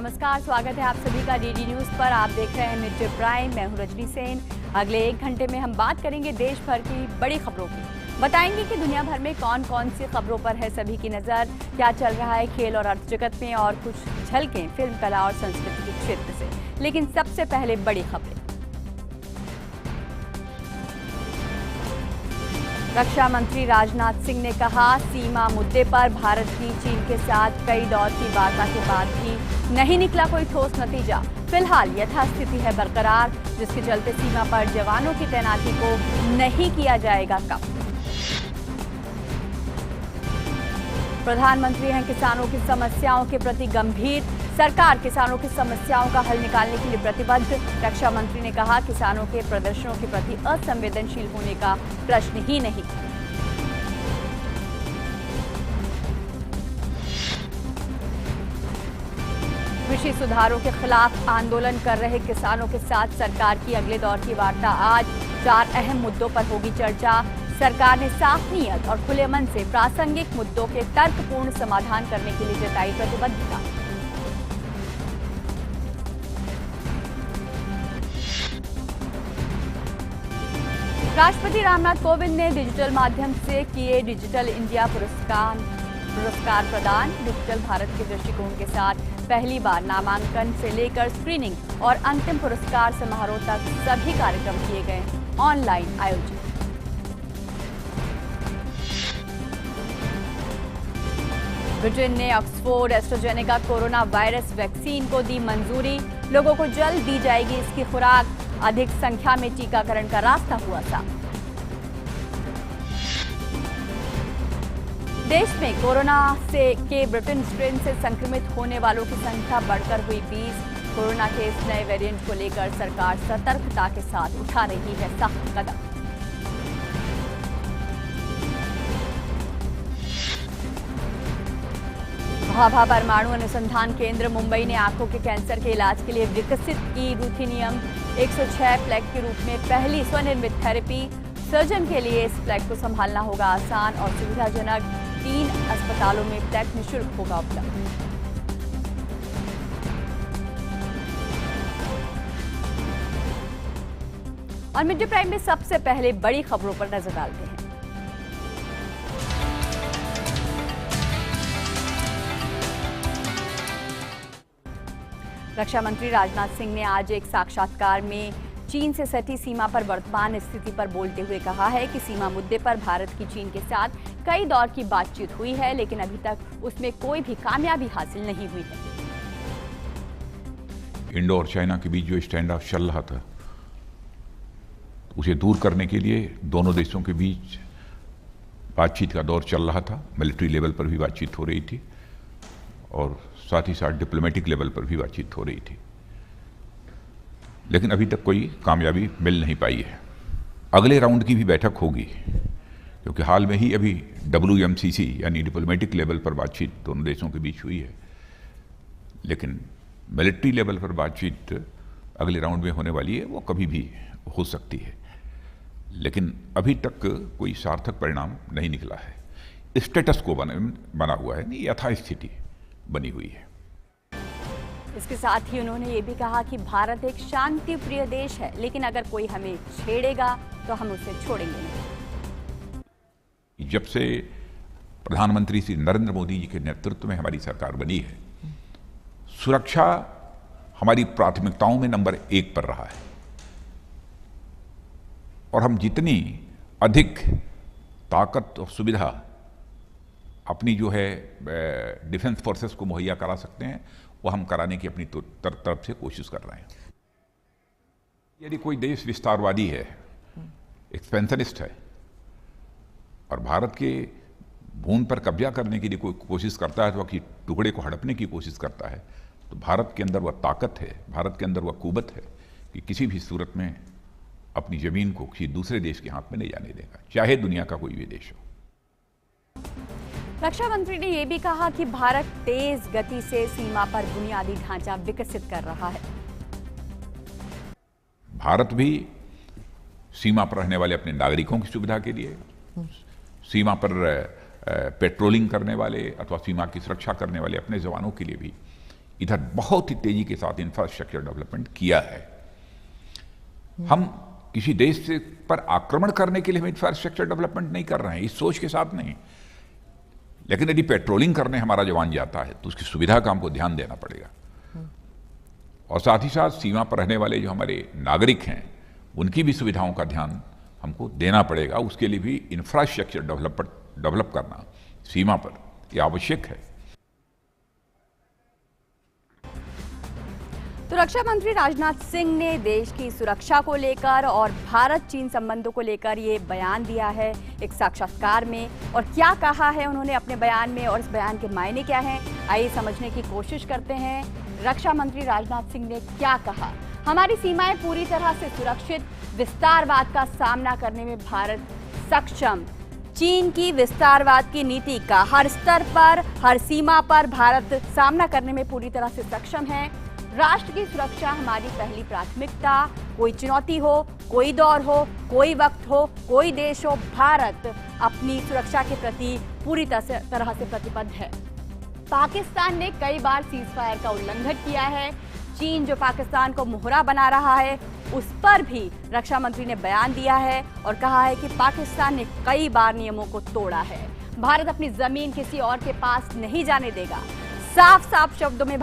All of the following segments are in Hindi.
नमस्कार, स्वागत है आप सभी का डीडी न्यूज पर। आप देख रहे हैं मिड डे प्राइम। मैं हूं रजनी सेन। अगले 1 घंटे में हम बात करेंगे देश भर की बड़ी खबरों की। बताएंगे कि दुनिया भर में कौन कौन सी खबरों पर है सभी की नजर, क्या चल रहा है खेल और अर्थ जगत में, और कुछ झलकें फिल्म, कला और संस्कृति के क्षेत्र से। लेकिन सबसे पहले बड़ी खबरें। रक्षा मंत्री राजनाथ सिंह ने कहा, सीमा मुद्दे पर भारत की चीन के साथ कई दौर की वार्ता के बाद भी नहीं निकला कोई ठोस नतीजा। फिलहाल यथास्थिति है बरकरार, जिसके चलते सीमा पर जवानों की तैनाती को नहीं किया जाएगा कम। प्रधानमंत्री हैं किसानों की समस्याओं के प्रति गंभीर, सरकार किसानों की समस्याओं का हल निकालने के लिए प्रतिबद्ध। रक्षा मंत्री ने कहा, किसानों के प्रदर्शनों के प्रति असंवेदनशील होने का प्रश्न ही नहीं। कृषि सुधारों के खिलाफ आंदोलन कर रहे किसानों के साथ सरकार की अगले दौर की वार्ता आज। 4 अहम मुद्दों पर होगी चर्चा। सरकार ने साफ नीयत और खुले मन से प्रासंगिक मुद्दों के तर्कपूर्ण समाधान करने के लिए जताई प्रतिबद्धता। राष्ट्रपति रामनाथ कोविंद ने डिजिटल माध्यम से किए डिजिटल इंडिया पुरस्कार प्रदान। डिजिटल भारत के दृष्टिकोण के साथ पहली बार नामांकन से लेकर स्क्रीनिंग और अंतिम पुरस्कार समारोह तक सभी कार्यक्रम किए गए ऑनलाइन आयोजित। ब्रिटेन ने Oxford AstraZeneca corona virus vaccine को दी मंजूरी। लोगों को जल्द दी जाएगी इसकी खुराक। अधिक संख्या में टीकाकरण का रास्ता हुआ साफ। देश में कोरोना के ब्रिटेन स्ट्रेन से संक्रमित होने वालों की संख्या बढ़कर हुई 20। कोरोना के इस नए वेरिएंट को लेकर सरकार सतर्कता के साथ उठा रही है सख्त कदम। भाभा परमाणु अनुसंधान केंद्र मुंबई ने आंखों के कैंसर के इलाज के लिए विकसित की रूथेनियम 106 प्लेग के रूप में पहली स्वनिर्मित थेरेपी। सर्जन के लिए इस प्लेग को संभालना होगा आसान और सुविधाजनक। 3 अस्पतालों में प्लेग निःशुल्क होगा उपलब्ध। और मिड डे प्राइम में सबसे पहले बड़ी खबरों पर नजर डालते हैं। रक्षा मंत्री राजनाथ सिंह ने आज एक साक्षात्कार में चीन से सटी सीमा पर वर्तमान स्थिति पर बोलते हुए कहा है कि सीमा मुद्दे पर भारत की चीन के साथ कई दौर की बातचीत हुई है, लेकिन अभी तक उसमें कोई भी कामयाबी हासिल नहीं हुई है। इंडो और चाइना के बीच जो स्टैंड ऑफ चल रहा था, उसे दूर करने के लिए दोनों देशों के बीच बातचीत का दौर चल रहा था। मिलिट्री लेवल पर भी बातचीत हो रही थी और साथ ही साथ डिप्लोमेटिक लेवल पर भी बातचीत हो रही थी, लेकिन अभी तक कोई कामयाबी मिल नहीं पाई है। अगले राउंड की भी बैठक होगी, क्योंकि हाल में ही अभी WMCC यानी डिप्लोमेटिक लेवल पर बातचीत दोनों देशों के बीच हुई है, लेकिन मिलिट्री लेवल पर बातचीत अगले राउंड में होने वाली है। वो कभी भी हो सकती है, लेकिन अभी तक कोई सार्थक परिणाम नहीं निकला है। स्टेटस को बना हुआ है, नहीं यथास्थिति बनी हुई है। इसके साथ ही उन्होंने ये भी कहा कि भारत एक शांति प्रिय देश है, लेकिन अगर कोई हमें छेड़ेगा तो हम उसे छोड़ेंगे नहीं। जब से प्रधानमंत्री श्री नरेंद्र मोदी जी के नेतृत्व में हमारी सरकार बनी है, सुरक्षा हमारी प्राथमिकताओं में नंबर 1 पर रहा है, और हम जितनी अधिक ताकत और सुविधा अपनी जो है डिफेंस फोर्सेस को मुहैया करा सकते हैं, वो हम कराने की अपनी तरफ से कोशिश कर रहे हैं। यदि कोई देश विस्तारवादी है, एक्सपेंशनिस्ट है, और भारत के भूमि पर कब्जा करने के लिए कोई कोशिश करता है, तो कि टुकड़े को हड़पने की कोशिश करता है, तो भारत के अंदर वह ताकत है, भारत के अंदर वह कुव्वत है कि किसी भी सूरत में अपनी जमीन को किसी दूसरे देश के हाथ में नहीं जाने देगा, चाहे दुनिया का कोई भी देश हो। रक्षा मंत्री ने यह भी कहा कि भारत तेज गति से सीमा पर बुनियादी ढांचा विकसित कर रहा है। भारत भी सीमा पर रहने वाले अपने नागरिकों की सुविधा के लिए, सीमा पर पेट्रोलिंग करने वाले अथवा सीमा की सुरक्षा करने वाले अपने जवानों के लिए भी इधर बहुत ही तेजी के साथ इंफ्रास्ट्रक्चर डेवलपमेंट किया है। हम किसी देश से पर आक्रमण करने के लिए हम इंफ्रास्ट्रक्चर डेवलपमेंट नहीं कर रहे हैं, इस सोच के साथ नहीं। लेकिन यदि पेट्रोलिंग करने हमारा जवान जाता है तो उसकी सुविधा का हमको ध्यान देना पड़ेगा, और साथ ही साथ सीमा पर रहने वाले जो हमारे नागरिक हैं उनकी भी सुविधाओं का ध्यान हमको देना पड़ेगा। उसके लिए भी इंफ्रास्ट्रक्चर डेवलप करना सीमा पर यह आवश्यक है। तो रक्षा मंत्री राजनाथ सिंह ने देश की सुरक्षा को लेकर और भारत चीन संबंधों को लेकर ये बयान दिया है एक साक्षात्कार में, और क्या कहा है उन्होंने अपने बयान में और इस बयान के मायने क्या हैं, आइए समझने की कोशिश करते हैं। रक्षा मंत्री राजनाथ सिंह ने क्या कहा? हमारी सीमाएं पूरी तरह से सुरक्षित, विस्तारवाद का सामना करने में भारत सक्षम। चीन की विस्तारवाद की नीति का हर स्तर पर, हर सीमा पर भारत सामना करने में पूरी तरह से सक्षम है। राष्ट्र की सुरक्षा हमारी पहली प्राथमिकता। कोई चुनौती हो, कोई दौर हो, कोई वक्त हो, कोई देश हो, भारत अपनी सुरक्षा के प्रति पूरी तरह से प्रतिबद्ध है। पाकिस्तान ने कई बार सीजफायर का उल्लंघन किया है। चीन जो पाकिस्तान को मोहरा बना रहा है उस पर भी रक्षा मंत्री ने बयान दिया है और कहा है कि पाकिस्तान ने कई बार नियमों को तोड़ा है। भारत अपनी जमीन किसी और के पास नहीं जाने देगा। साफ साफ शब्दों में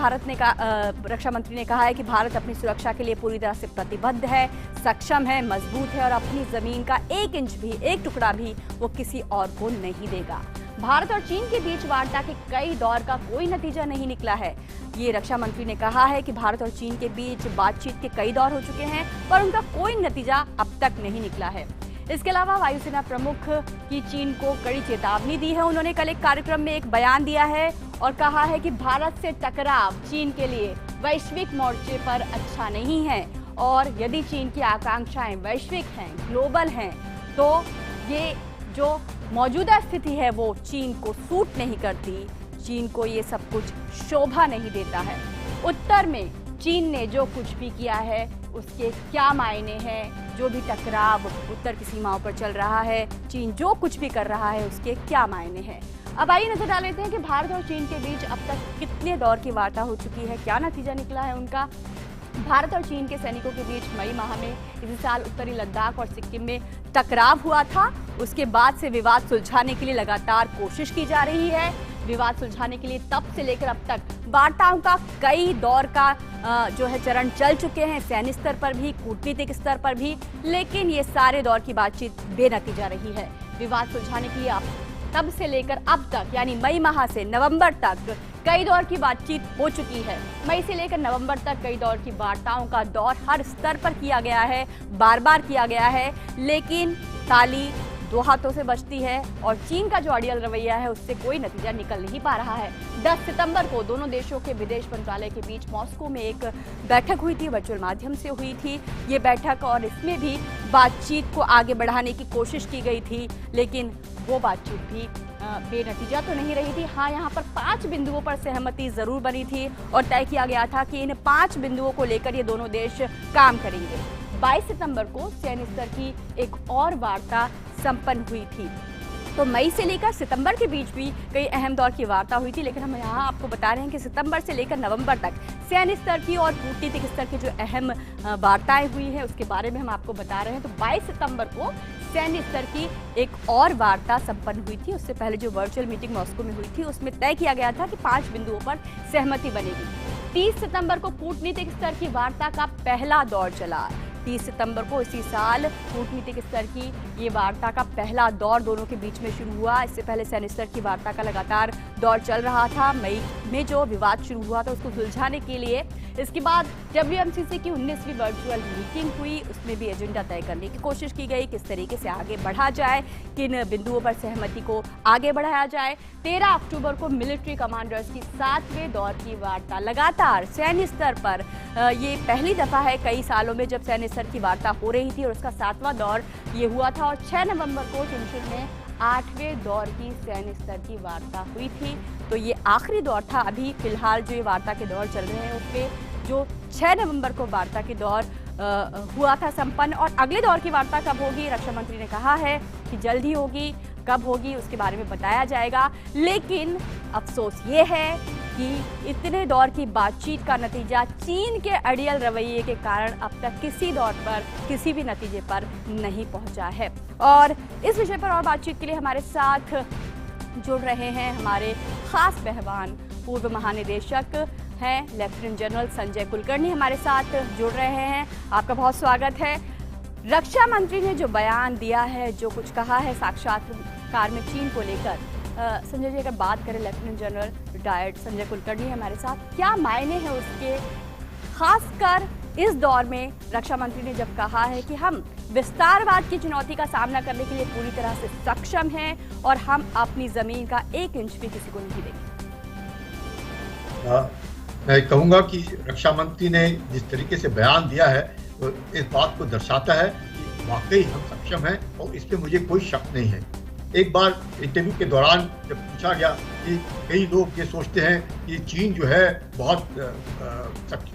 रक्षा मंत्री ने कहा है कि भारत अपनी सुरक्षा के लिए पूरी तरह से प्रतिबद्ध है, सक्षम है, मजबूत है और अपनी जमीन का एक इंच भी, एक टुकड़ा भी वो किसी और को नहीं देगा। भारत और चीन के बीच वार्ता के कई दौर का कोई नतीजा नहीं निकला है। ये रक्षा मंत्री ने कहा है कि भारत और चीन के बीच बातचीत के कई दौर हो चुके हैं पर उनका कोई नतीजा अब तक नहीं निकला है। इसके अलावा वायुसेना प्रमुख की चीन को कड़ी चेतावनी दी है। उन्होंने कल एक कार्यक्रम में एक बयान दिया है और कहा है कि भारत से टकराव चीन के लिए वैश्विक मोर्चे पर अच्छा नहीं है, और यदि चीन की आकांक्षाएं वैश्विक हैं, ग्लोबल हैं, तो ये जो मौजूदा स्थिति है वो चीन को सूट नहीं करती, चीन को ये सब कुछ शोभा नहीं देता है। उत्तर में चीन ने जो कुछ भी किया है उसके क्या मायने हैं, जो भी टकराव उत्तर की सीमाओं पर चल रहा है, चीन जो कुछ भी कर रहा है उसके क्या मायने हैं। अब आइए नजर डाल लेते हैं कि भारत और चीन के बीच अब तक कितने दौर की वार्ता हो चुकी है, क्या नतीजा निकला है उनका। भारत और चीन के सैनिकों के बीच मई माह में इसी साल उत्तरी लद्दाख और सिक्किम में टकराव हुआ था। उसके बाद से विवाद सुलझाने के लिए लगातार कोशिश की जा रही है। विवाद सुलझाने के लिए तब से लेकर अब तक वार्ताओं का कई दौर का जो है चरण चल चुके हैं, सैन्य स्तर पर भी, कूटनीतिक स्तर पर भी, लेकिन ये सारे दौर की बातचीत बेनतीजा रही है। विवाद सुलझाने के लिए तब से लेकर अब तक यानी मई माह से नवंबर तक कई दौर की बातचीत हो चुकी है। मई से लेकर नवंबर तक कई दौर की वार्ताओं का दौर हर स्तर पर किया गया है, बार बार किया गया है, लेकिन ताली दो हाथों से बजती है और चीन का जो अड़ियल रवैया है उससे कोई नतीजा निकल नहीं पा रहा है। 10 सितंबर को दोनों देशों के विदेश मंत्रालय के बीच मॉस्को में एक बैठक हुई थी, वर्चुअल माध्यम से हुई थी ये बैठक, और इसमें भी बातचीत को आगे बढ़ाने की कोशिश की गई थी, लेकिन वो बातचीत भी बेनतीजा तो नहीं रही थी। हाँ, यहाँ पर 5 बिंदुओं पर सहमति जरूर बनी थी और तय किया गया था कि इन 5 बिंदुओं को लेकर ये दोनों देश काम करेंगे। 22 सितंबर को सैन्य स्तर की एक और वार्ता संपन्न हुई थी। तो मई से लेकर सितंबर के बीच भी कई अहम दौर की वार्ता हुई थी, लेकिन हम यहाँ आपको बता रहे हैं कि सितंबर से लेकर नवंबर तक सैन्य स्तर की और कूटनीतिक स्तर की जो अहम वार्ताएं हुई हैं उसके बारे में हम आपको बता रहे हैं। तो 22 सितंबर को सैन्य स्तर की एक और वार्ता संपन्न हुई थी। उससे पहले जो वर्चुअल मीटिंग मॉस्को में हुई थी उसमें तय किया गया था कि 5 बिंदुओं पर सहमति बनेगी। 30 सितंबर को कूटनीतिक स्तर की वार्ता का पहला दौर चला। 30 सितंबर को इसी साल कूटनीतिक स्तर की ये वार्ता का पहला दौर दोनों के बीच में शुरू हुआ। इससे पहले सैन्य स्तर की वार्ता का लगातार दौर चल रहा था। मई में जो विवाद शुरू हुआ था उसको सुलझाने के लिए इसके बाद WMCC की 19वीं वर्चुअल मीटिंग हुई, उसमें भी एजेंडा तय करने की कोशिश की गई, किस तरीके से आगे बढ़ा जाए, किन बिंदुओं पर सहमति को आगे बढ़ाया जाए। 13 अक्टूबर को मिलिट्री कमांडर्स की 7वें दौर की वार्ता लगातार सैन्य स्तर पर ये पहली दफा है कई सालों में जब सैन्य स्तर की वार्ता हो रही थी और उसका 7वां दौर ये हुआ था। और 6 नवंबर को चुनचुन में 8वें दौर की सैन्य स्तर की वार्ता हुई थी। तो ये आखिरी दौर था। अभी फिलहाल जो ये वार्ता के दौर चल रहे हैं उसके जो 6 नवंबर को वार्ता के दौर हुआ था संपन्न, और अगले दौर की वार्ता कब होगी रक्षा मंत्री ने कहा है कि जल्द ही होगी, कब होगी उसके बारे में बताया जाएगा। लेकिन अफसोस ये है कि इतने दौर की बातचीत का नतीजा चीन के अड़ियल रवैये के कारण अब तक किसी दौर पर किसी भी नतीजे पर नहीं पहुंचा है। और इस विषय पर और बातचीत के लिए हमारे साथ जुड़ रहे हैं हमारे खास मेहमान, पूर्व महानिदेशक हैं लेफ्टिनेंट जनरल संजय कुलकर्णी हमारे साथ जुड़ रहे हैं। आपका बहुत स्वागत है। रक्षा मंत्री ने जो बयान दिया है, जो कुछ कहा है साक्षात्कार में चीन को लेकर, संजय जी अगर बात करें, lieutenant general retired Sanjay Kulkarni हमारे साथ, क्या मायने हैं उसके, खासकर इस दौर में रक्षा मंत्री ने जब कहा है कि हम विस्तारवाद की चुनौती का सामना करने के लिए पूरी तरह से सक्षम हैं और हम अपनी जमीन का 1 इंच भी किसी को नहीं देंगे। मैं कहूंगा कि रक्षा मंत्री ने जिस तरीके से बयान दिया है तो इस बात को दर्शाता है कि वाकई हम सक्षम हैं और इसमें मुझे कोई शक नहीं है। एक बार इंटरव्यू के दौरान जब पूछा गया कि कई लोग ये सोचते हैं कि चीन जो है बहुत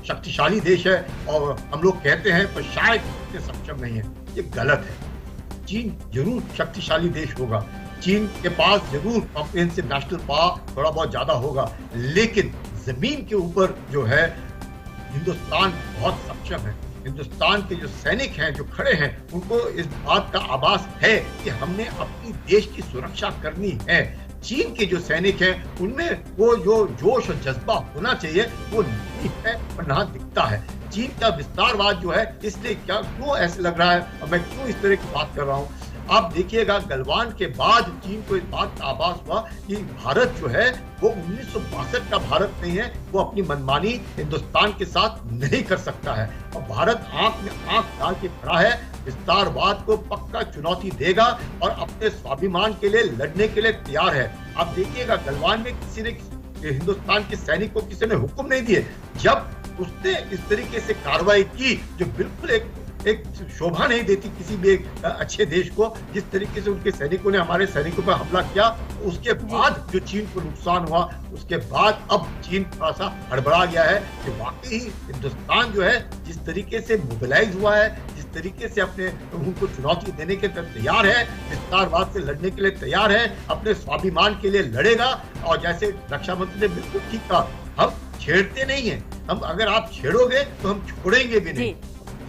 शक्तिशाली देश है और हम लोग कहते हैं पर शायद इससे सक्षम नहीं है, ये गलत है। चीन जरूर शक्तिशाली देश होगा, चीन के पास जरूर कॉम्प्रिहेंसिव नेशनल पावर थोड़ा बहुत ज्यादा होगा, लेकिन जमीन के ऊपर जो है हिंदुस्तान बहुत सक्षम है। हिंदुस्तान के जो सैनिक हैं, जो खड़े हैं, उनको इस बात का आभास है कि हमने अपनी देश की सुरक्षा करनी है। चीन के जो सैनिक हैं, उनमें वो जो जोश और जज्बा होना चाहिए वो नहीं है और ना दिखता है। चीन का विस्तारवाद जो है, इसलिए क्यों ऐसे लग रहा है और मैं क्यों इस तरह की बात कर रहा हूँ, आप देखिएगा गलवान के बाद चीन को इस बात का आभास हुआ कि भारत जो है वो 1962 का भारत नहीं है, वो अपनी मनमानी हिंदुस्तान के साथ नहीं कर सकता है और भारत आंख में आंख डाल के खड़ा है, विस्तारवाद को पक्का चुनौती देगा और अपने स्वाभिमान के लिए लड़ने के लिए तैयार है। आप देखिएगा गलवान में किसी ने हिंदुस्तान के सैनिक को किसी ने हुक्म नहीं दिए, जब उसने इस तरीके से कार्रवाई की जो बिल्कुल एक शोभा नहीं देती किसी भी एक अच्छे देश को, जिस तरीके से उनके सैनिकों ने हमारे सैनिकों पर हमला किया, उसके बाद जो चीन को नुकसान हुआ, उसके बाद अब चीन थोड़ा सा हड़बड़ा गया है कि वाकई हिंदुस्तान जो है जिस तरीके से मोबिलाइज हुआ है, जिस तरीके से अपने उनको चुनौती देने के तैयार है, विस्तारवाद से लड़ने के लिए तैयार है, अपने स्वाभिमान के लिए लड़ेगा। और जैसे रक्षा मंत्री ने बिल्कुल ठीक कहा, हम छेड़ते नहीं है, हम अगर आप छेड़ोगे तो हम छोड़ेंगे भी नहीं।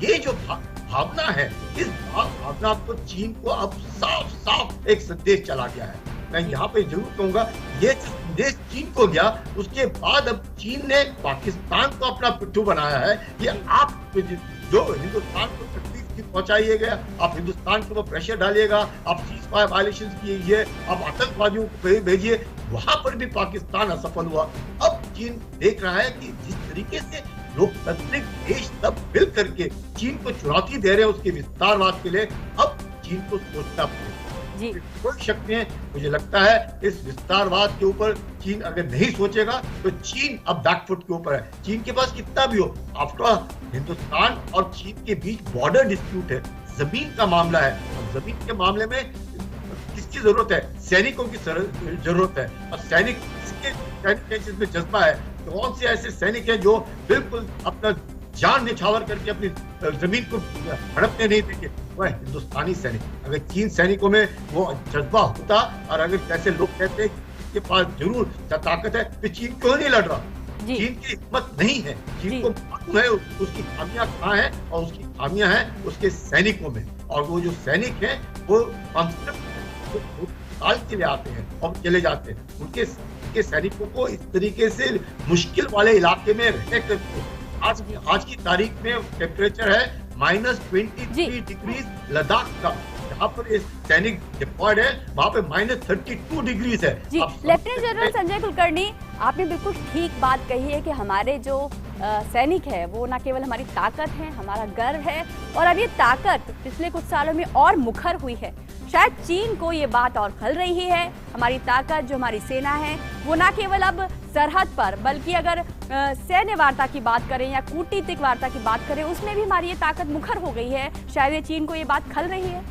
ये जो भावना है, इस भावना को चीन को अब साफ साफ एक संदेश चला गया है। मैं यहाँ पे जरूर कहूंगा, ये संदेश चीन को गया, उसके बाद अब चीन ने पाकिस्तान को अपना पिट्ठू बनाया है कि आप जो हिंदुस्तान को तकलीफ पहुंचाइएगा, आप हिंदुस्तान के ऊपर प्रेशर डालिएगा, आप सीज़फायर वायलेशन कीजिए, आप आतंकवादियों को भेजिए, वहां पर भी पाकिस्तान असफल हुआ। अब चीन देख रहा है कि जिस तरीके से लोकतांत्रिक देश सब मिल करके चीन को चुनौती दे रहे हैं उसके विस्तारवाद के लिए, अब चीन को सोचना पड़ेगा। कोई शक नहीं है, मुझे लगता है इस विस्तारवाद के ऊपर चीन अगर नहीं सोचेगा तो चीन अब बैकफुट के ऊपर है। चीन के पास कितना भी हो, आफ्टर हिंदुस्तान और चीन के बीच बॉर्डर डिस्प्यूट है, जमीन का मामला है, और जमीन के मामले में किसकी जरूरत है? सैनिकों की जरूरत है। और सैनिक जिसमें जज्बा है, कौन से ऐसे सैनिक हैं जो बिल्कुल अपना जान निछावर करके अपनी जमीन को हड़पने नहीं देंगे? वह हिंदुस्तानी सैनिक। अगर चीन सैनिकों में वो जज्बा होता और अगर जैसे लोग कहते हैं कि पास जरूर ताकत है, तो चीन क्यों नहीं लड़ रहा? चीन की हिम्मत नहीं है, चीन को मालूम है उसकी खामियां कहाँ हैं और उसकी खामियां हैं उसके सैनिकों में। और वो जो सैनिक हैं वो साल के लिए आते हैं और चले जाते हैं। उनके सैनिकों को इस तरीके से मुश्किल वाले इलाके में रहने करके आज की तारीख में टेम्परेचर है -23 डिग्री लद्दाख का, जहाँ पर सैनिक डिप्लॉयड है, वहाँ पे -32 डिग्रीज है। जी, लेफ्टिनेंट जनरल संजय कुलकर्णी, आपने बिल्कुल ठीक बात कही है कि हमारे जो सैनिक है वो न केवल हमारी ताकत है, हमारा गर्व है, और अब ये ताकत पिछले कुछ सालों में और मुखर हुई है। शायद चीन को ये बात और खल रही है, हमारी ताकत, जो हमारी सेना है, वो न केवल अब सरहद पर, बल्कि अगर सैन्य वार्ता की बात करें या कूटनीतिक वार्ता की बात करें, उसमें भी हमारी ये ताकत मुखर हो गई है। शायद ये चीन को ये बात खल रही है।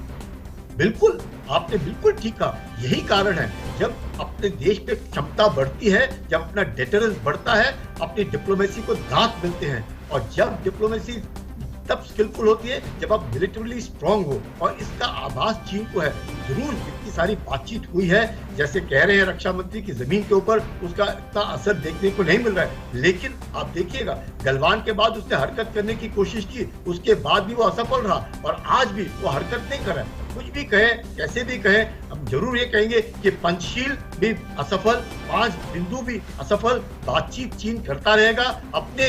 बिल्कुल, आपने बिल्कुल ठीक कहा। यही कारण है, जब अपने देश पे क्षमता बढ़ती है, जब अपना डेटरेंस बढ़ता है, अपनी डिप्लोमेसी को दांत मिलते हैं, और जब डिप्लोमेसी तब स्किलफुल होती है जब आप मिलिटरीली स्ट्रांग हो, और इसका आभास चीन को है। जरूर इतनी सारी बातचीत हुई है, जैसे कह रहे हैं रक्षा मंत्री की जमीन के ऊपर उसका इतना असर देखने को नहीं मिल रहा है, लेकिन आप देखिएगा गलवान के बाद उसने हरकत करने की कोशिश की, उसके बाद भी वो असफल रहा और आज भी वो हरकत नहीं कर रहा है। कुछ भी कहे, कैसे भी कहे, हम जरूर ये कहेंगे कि पंचशील भी असफल, 5 बिंदु भी असफल। बातचीत चीन करता रहेगा अपने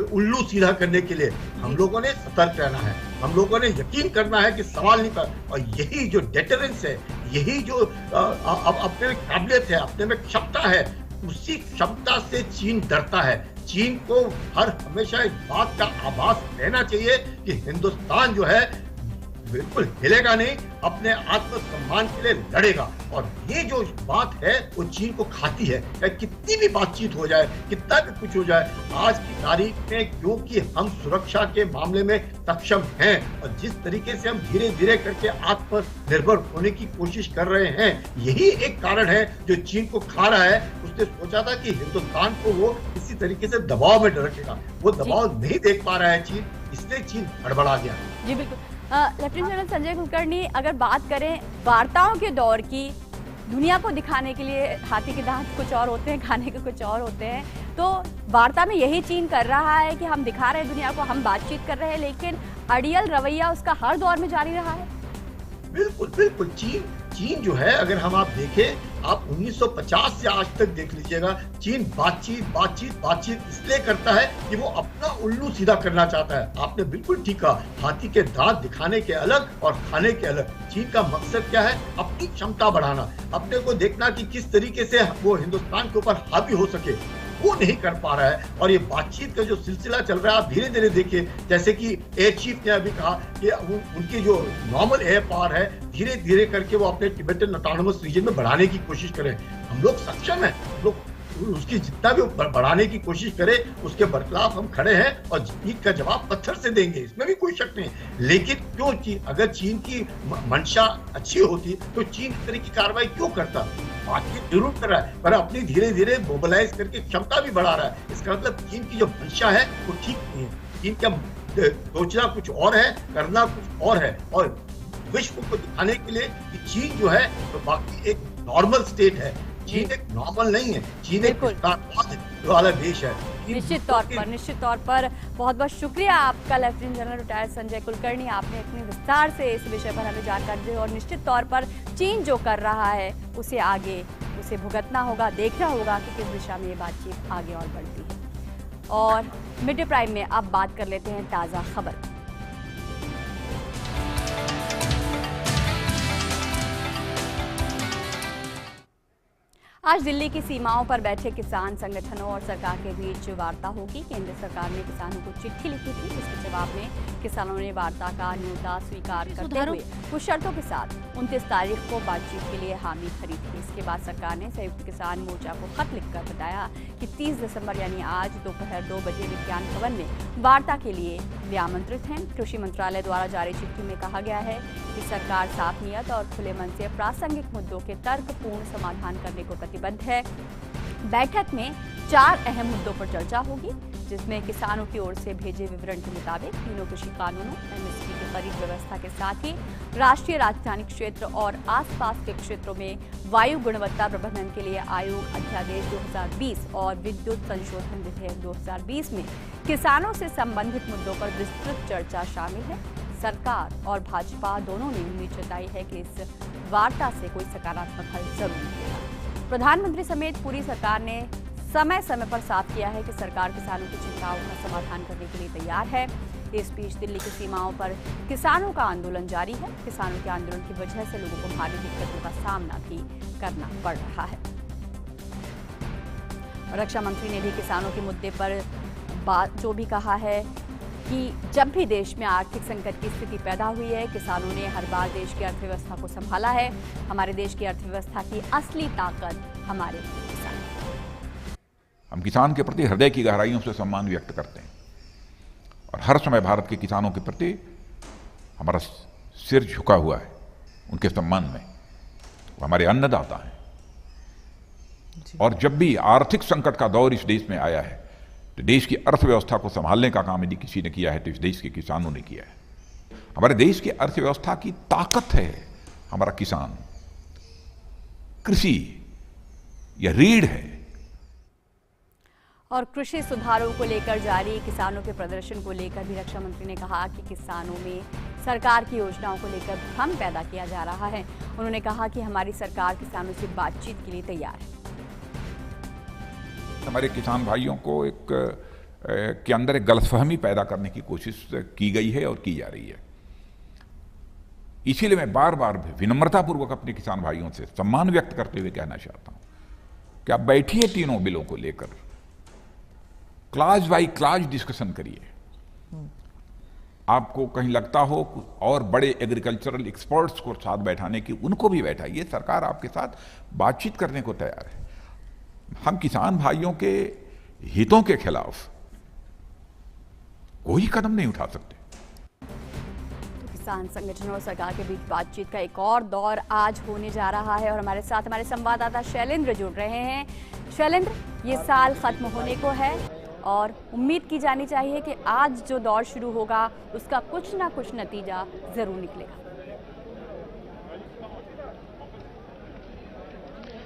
उल्लू सीधा करने के लिए। हम लोगों ने सतर्क रहना है, हम लोगों ने यकीन करना है कि सवाल नहीं कर, और यही जो डेटरेंस है, यही जो अपने में काबिलियत है, अपने में क्षमता है, उसी क्षमता से चीन डरता है। चीन को हमेशा इस बात का आभास रहना चाहिए कि हिंदुस्तान जो है बिल्कुल हिलेगा नहीं, अपने आत्मसम्मान के लिए लड़ेगा। और ये जो बात है वो चीन को खाती है, चाहे कितनी भी बातचीत हो जाए, कितना भी कुछ हो जाए। आज की तारीख में क्योंकि हम सुरक्षा के मामले में सक्षम हैं और जिस तरीके से हम धीरे धीरे करके आत्मनिर्भर होने की कोशिश कर रहे हैं, यही एक कारण है जो चीन को खा रहा है। उसने सोचा था कि हिंदुस्तान को वो किसी तरीके से दबाव में रखेगा, वो दबाव नहीं देख पा रहा है चीन, इसलिए चीन हड़बड़ा गया। जी बिल्कुल। लेफ्टिनेंट जनरल संजय कुलकर्णी, अगर बात करें वार्ताओं के दौर की, दुनिया को दिखाने के लिए हाथी के दांत कुछ और होते हैं, खाने के कुछ और होते हैं, तो वार्ता में यही चीन कर रहा है कि हम दिखा रहे हैं दुनिया को, हम बातचीत कर रहे हैं, लेकिन अड़ियल रवैया उसका हर दौर में जारी रहा है। बिल्कुल बिल्कुल। चीन जो है, अगर हम आप देखें, आप 1950 से आज तक देख लीजिएगा, चीन बातचीत इसलिए करता है कि वो अपना उल्लू सीधा करना चाहता है। आपने बिल्कुल ठीक कहा, हाथी के दांत दिखाने के अलग और खाने के अलग। चीन का मकसद क्या है? अपनी क्षमता बढ़ाना, अपने को देखना कि किस तरीके से वो हिंदुस्तान के ऊपर हावी हो सके, वो नहीं कर पा रहा है। और ये बातचीत का जो सिलसिला चल रहा है, आप धीरे धीरे देखिए, जैसे कि एयर चीफ ने अभी कहा कि उनकी जो नॉर्मल एयर पावर है, धीरे धीरे करके वो अपने तिब्बतन ऑटोनोमस रीजन में बढ़ाने की कोशिश करें। हम लोग सक्षम हैं, हम लोग उसकी जितना भी बढ़ाने की कोशिश करे, उसके बरखिलाफ हम खड़े हैं और जीत का जवाब पत्थर से देंगे, इसमें भी कोई शक नहीं। लेकिन क्यों अगर चीन की मंशा अच्छी होती तो चीन इस तरह की कार्रवाई क्यों करता? बातचीत जरूर कर रहा है, पर अपनी धीरे धीरे मोबिलाइज करके क्षमता भी बढ़ा रहा है। इसका मतलब चीन की जो मंशा है वो ठीक नहीं है। चीन का सोचना कुछ और है, करना कुछ और है, और विश्व को दिखाने के लिए कि चीन जो है तो बाकी एक नॉर्मल स्टेट है। चीन एक नॉर्मल नहीं है, चीन एक विस्तारवाद वाला देश है। निश्चित तौर पर बहुत बहुत शुक्रिया आपका lieutenant general retired Sanjay Kulkarni, आपने इतने विस्तार से इस विषय पर हमें जानकारी दी। और निश्चित तौर पर चीन जो कर रहा है उसे भुगतना होगा, देखना होगा कि किस दिशा में ये बातचीत आगे और बढ़ती है। और मिड डे प्राइम में अब बात कर लेते हैं ताज़ा खबर। आज दिल्ली की सीमाओं पर बैठे किसान संगठनों और सरकार के बीच वार्ता होगी। केंद्र सरकार ने किसानों को चिट्ठी लिखी थी, जिसके जवाब में किसानों ने वार्ता का न्योता स्वीकार करते हुए कुछ शर्तों के साथ 29 तारीख को बातचीत के लिए हामी भरी थी। इसके बाद सरकार ने संयुक्त किसान मोर्चा को खत लिखकर बताया कि 30 दिसंबर यानी आज दोपहर 2 बजे विज्ञान भवन में वार्ता के लिए वे आमंत्रित हैं। कृषि मंत्रालय द्वारा जारी चिट्ठी में कहा गया है कि सरकार साफ नियत और खुले मन से प्रासंगिक मुद्दों के तर्कपूर्ण समाधान करने को प्रतिबद्ध है। बैठक में 4 अहम मुद्दों पर चर्चा होगी, जिसमें किसानों की ओर से भेजे विवरण के मुताबिक तीनों कृषि कानूनों, एमएसपी की खरीद व्यवस्था के साथ ही राष्ट्रीय राजधानी क्षेत्र और आसपास के क्षेत्रों में वायु गुणवत्ता प्रबंधन के लिए आयोग अध्यादेश 2020 और विद्युत संशोधन विधेयक 2020 में किसानों से संबंधित मुद्दों पर विस्तृत चर्चा शामिल है। सरकार और भाजपा दोनों ने उम्मीद जताई है कि इस वार्ता से कोई सकारात्मक हल जरूर मिलेगा। प्रधानमंत्री समेत पूरी सरकार ने समय समय पर साफ किया है कि सरकार किसानों की चिंताओं का समाधान करने के लिए तैयार है। इस बीच दिल्ली की सीमाओं पर किसानों का आंदोलन जारी है। किसानों के आंदोलन की वजह से लोगों को भारी दिक्कतों का सामना भी करना पड़ रहा है। रक्षा मंत्री ने भी किसानों के मुद्दे पर जो भी कहा है कि जब भी देश में आर्थिक संकट की स्थिति पैदा हुई है, किसानों ने हर बार देश की अर्थव्यवस्था को संभाला है। हमारे देश की अर्थव्यवस्था की असली ताकत हमारे किसान। हम किसान के प्रति हृदय की गहराइयों से सम्मान व्यक्त करते हैं और हर समय भारत के किसानों के प्रति हमारा सिर झुका हुआ है उनके सम्मान में। वो हमारे अन्नदाता हैं और जब भी आर्थिक संकट का दौर इस देश में आया है तो देश की अर्थव्यवस्था को संभालने का काम यदि किसी ने किया है तो इस देश के किसानों ने किया है। हमारे देश की अर्थव्यवस्था की ताकत है हमारा किसान, कृषि या रीढ़ है। और कृषि सुधारों को लेकर जारी किसानों के प्रदर्शन को लेकर भी रक्षा मंत्री ने कहा कि किसानों में सरकार की योजनाओं को लेकर भ्रम पैदा किया जा रहा है। उन्होंने कहा कि हमारी सरकार किसानों से बातचीत के लिए तैयार है। हमारे किसान भाइयों को के अंदर एक गलतफहमी पैदा करने की कोशिश की गई है और की जा रही है। इसीलिए मैं बार बार विनम्रतापूर्वक अपने किसान भाइयों से सम्मान व्यक्त करते हुए कहना चाहता हूं कि आप बैठिए, तीनों बिलों को लेकर क्लाज बाई क्लाज डिस्कशन करिए। आपको कहीं लगता हो और बड़े एग्रीकल्चरल एक्सपर्ट्स को साथ बैठाने की, उनको भी बैठाइए। सरकार आपके साथ बातचीत करने को तैयार है। हम किसान भाइयों के हितों के खिलाफ कोई कदम नहीं उठा सकते। तो किसान संगठनों और सरकार के बीच बातचीत का एक और दौर आज होने जा रहा है और हमारे साथ हमारे संवाददाता शैलेंद्र जुड़ रहे हैं। शैलेंद्र, ये साल खत्म होने को है और उम्मीद की जानी चाहिए कि आज जो दौर शुरू होगा उसका कुछ ना कुछ नतीजा जरूर निकलेगा।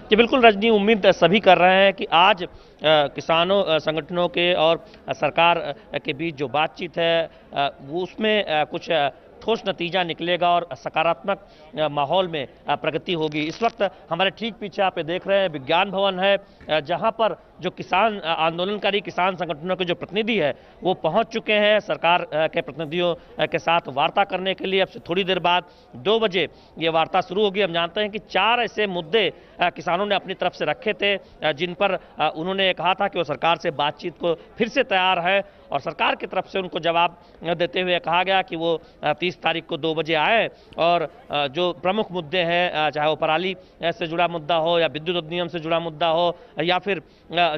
जी बिल्कुल रजनी, उम्मीद सभी कर रहे हैं कि आज किसानों संगठनों के और सरकार के बीच जो बातचीत है वो उसमें कुछ ठोस नतीजा निकलेगा और सकारात्मक माहौल में प्रगति होगी। इस वक्त हमारे ठीक पीछे आप देख रहे हैं विज्ञान भवन है, जहां पर जो किसान आंदोलनकारी किसान संगठनों के जो प्रतिनिधि है वो पहुंच चुके हैं सरकार के प्रतिनिधियों के साथ वार्ता करने के लिए। अब से थोड़ी देर बाद 2 बजे ये वार्ता शुरू होगी। हम जानते हैं कि 4 ऐसे मुद्दे किसानों ने अपनी तरफ से रखे थे जिन पर उन्होंने कहा था कि वो सरकार से बातचीत को फिर से तैयार है और सरकार की तरफ से उनको जवाब देते हुए कहा गया कि वो 30 तारीख को 2 बजे आए और जो प्रमुख मुद्दे हैं, चाहे वो पराली से जुड़ा मुद्दा हो या विद्युत अधिनियम से जुड़ा मुद्दा हो या फिर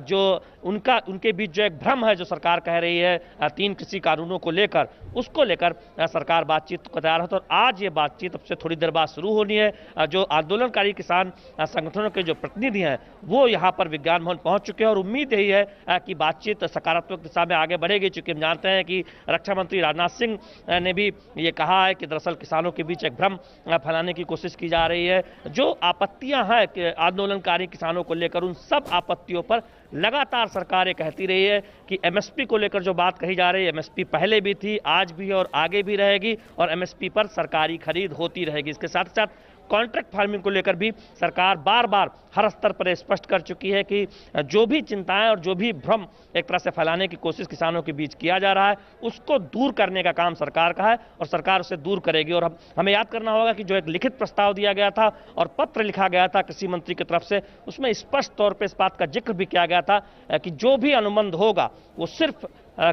जो उनके बीच जो एक भ्रम है जो सरकार कह रही है 3 कृषि कानूनों को लेकर, उसको लेकर सरकार बातचीत को तैयार है। तो आज ये बातचीत अब से थोड़ी देर बाद शुरू होनी है। जो आंदोलनकारी किसान संगठनों के जो प्रतिनिधि हैं वो यहाँ पर विज्ञान भवन पहुंच चुके हैं और उम्मीद यही है कि बातचीत सकारात्मक दिशा में आगे बढ़ेगी। चूंकि हम जानते हैं कि रक्षा मंत्री राजनाथ सिंह ने भी ये कहा है कि दरअसल किसानों के बीच एक भ्रम फैलाने की कोशिश की जा रही है। जो आपत्तियां हैं आंदोलनकारी किसानों को लेकर, उन सब आपत्तियों पर लगातार सरकार ये कहती रही है कि एमएसपी को लेकर जो बात कही जा रही है, एमएसपी पहले भी थी, आज भी है और आगे भी रहेगी और एमएसपी पर सरकारी खरीद होती रहेगी। इसके साथ साथ कॉन्ट्रैक्ट फार्मिंग को लेकर भी सरकार बार बार हर स्तर पर स्पष्ट कर चुकी है कि जो भी चिंताएं और जो भी भ्रम एक तरह से फैलाने की कोशिश किसानों के बीच किया जा रहा है उसको दूर करने का काम सरकार का है और सरकार उसे दूर करेगी। और हमें याद करना होगा कि जो एक लिखित प्रस्ताव दिया गया था और पत्र लिखा गया था कृषि मंत्री की तरफ से, उसमें स्पष्ट तौर पर इस बात का जिक्र भी किया गया था कि जो भी अनुबंध होगा वो सिर्फ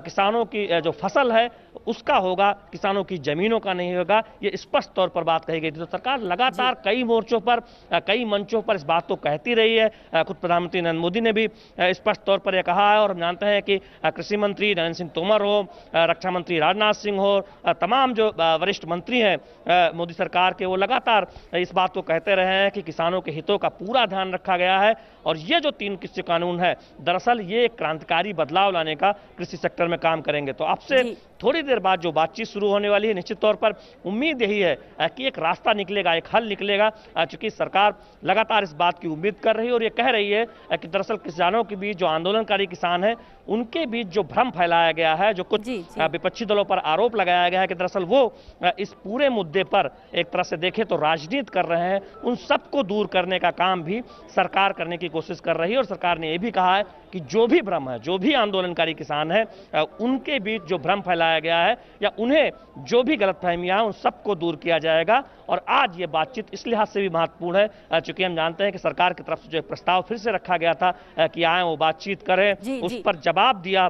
किसानों की जो फसल है उसका होगा, किसानों की जमीनों का नहीं होगा। ये स्पष्ट तौर पर बात कही गई थी। तो सरकार लगातार कई मोर्चों पर, कई मंचों पर इस बात को कहती रही है। खुद प्रधानमंत्री नरेंद्र मोदी ने भी स्पष्ट तौर पर यह कहा है और हम जानते हैं कि कृषि मंत्री नरेंद्र सिंह तोमर हो, रक्षा मंत्री राजनाथ सिंह हो, तमाम जो वरिष्ठ मंत्री हैं मोदी सरकार के, वो लगातार इस बात को कहते रहे हैं कि किसानों के हितों का पूरा ध्यान रखा गया है और ये जो 3 कृषि कानून है दरअसल ये एक क्रांतिकारी बदलाव लाने का कृषि सेक्टर में काम करेंगे। तो आपसे थोड़ी देर बाद जो बातचीत शुरू होने वाली है, निश्चित तौर पर उम्मीद यही है कि एक रास्ता निकलेगा, एक हल निकलेगा, चूंकि सरकार लगातार इस बात की उम्मीद कर रही है और ये कह रही है कि दरअसल किसानों के बीच जो आंदोलनकारी किसान हैं उनके बीच जो भ्रम फैलाया गया है, जो कुछ विपक्षी दलों पर आरोप लगाया गया है कि दरअसल वो इस पूरे मुद्दे पर एक तरह से देखें तो राजनीति कर रहे हैं, उन सबको दूर करने का काम भी सरकार करने की कोशिश कर रही है। और सरकार ने यह भी कहा है कि जो भी भ्रम है, जो भी आंदोलनकारी किसान है उनके बीच जो भ्रम फैलाया गया है या उन्हें जो भी गलतफहमियां हैं उन सबको दूर किया जाएगा। और आज ये बातचीत इस लिहाज से भी महत्वपूर्ण है चूंकि हम जानते हैं कि सरकार की तरफ से जो एक प्रस्ताव फिर से रखा गया था कि आए वो बातचीत करें, उस पर जवाब दिया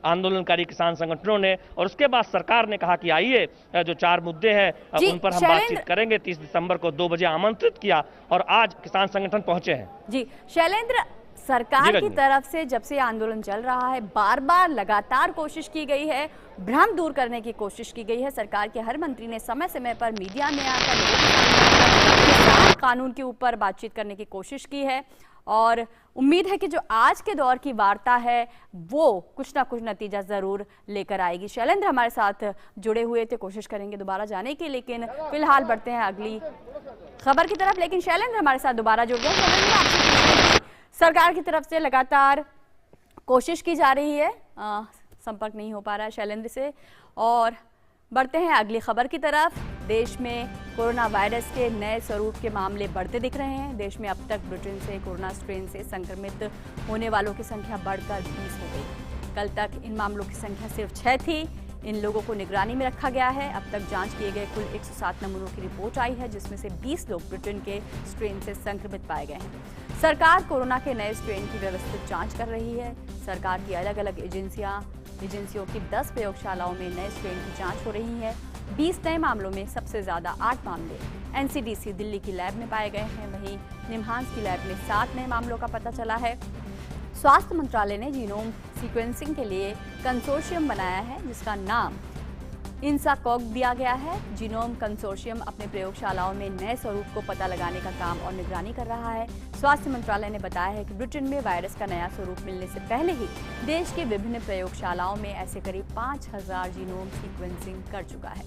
आंदोलनकारी किसान संगठनों ने और उसके बाद सरकार ने कहा कि आइए जो 4 मुद्दे हैं उन पर हम बातचीत करेंगे। 30 दिसंबर को 2 बजे आमंत्रित किया और आज किसान संगठन पहुंचे हैं। जी शैलेंद्र, सरकार की तरफ से जब से आंदोलन चल रहा है बार बार लगातार कोशिश की गई है, भ्रम दूर करने की कोशिश की गई है। सरकार के हर मंत्री ने समय समय पर मीडिया में आकर किसान कानून के ऊपर बातचीत करने की कोशिश की है और उम्मीद है कि जो आज के दौर की वार्ता है वो कुछ ना कुछ नतीजा ज़रूर लेकर आएगी। शैलेंद्र हमारे साथ जुड़े हुए थे, कोशिश करेंगे दोबारा जाने की, लेकिन फिलहाल बढ़ते हैं अगली खबर की तरफ। लेकिन शैलेंद्र हमारे साथ दोबारा जुड़ गए। शैलेंद्र, आपसे पूछें कि सरकार की तरफ से लगातार कोशिश की जा रही है, संपर्क नहीं हो पा रहा है शैलेंद्र से, और बढ़ते हैं अगली खबर की तरफ। देश में कोरोना वायरस के नए स्वरूप के मामले बढ़ते दिख रहे हैं। देश में अब तक ब्रिटेन से कोरोना स्ट्रेन से संक्रमित होने वालों की संख्या बढ़कर 20 हो गई। कल तक इन मामलों की संख्या सिर्फ 6 थी। इन लोगों को निगरानी में रखा गया है। अब तक जांच किए गए कुल 107 नमूनों की रिपोर्ट आई है, जिसमें से 20 लोग ब्रिटेन के स्ट्रेन से संक्रमित पाए गए हैं। सरकार कोरोना के नए स्ट्रेन की व्यवस्थित जांच कर रही है। सरकार की अलग अलग एजेंसियों की 10 प्रयोगशालाओं में नए स्ट्रेन की जांच हो रही है। 20 नए मामलों में सबसे ज्यादा 8 मामले एनसीडीसी दिल्ली की लैब में पाए गए हैं। वहीं निम्हांस की लैब में 7 नए मामलों का पता चला है। स्वास्थ्य मंत्रालय ने जीनोम सीक्वेंसिंग के लिए कंसोर्शियम बनाया है, जिसका नाम इंसाकॉग दिया गया है। जीनोम कंसोर्शियम अपने प्रयोगशालाओं में नए स्वरूप को पता लगाने का काम और निगरानी कर रहा है। स्वास्थ्य मंत्रालय ने बताया है कि ब्रिटेन में वायरस का नया स्वरूप मिलने से पहले ही देश के विभिन्न प्रयोगशालाओं में ऐसे करीब 5000 जीनोम सीक्वेंसिंग कर चुका है।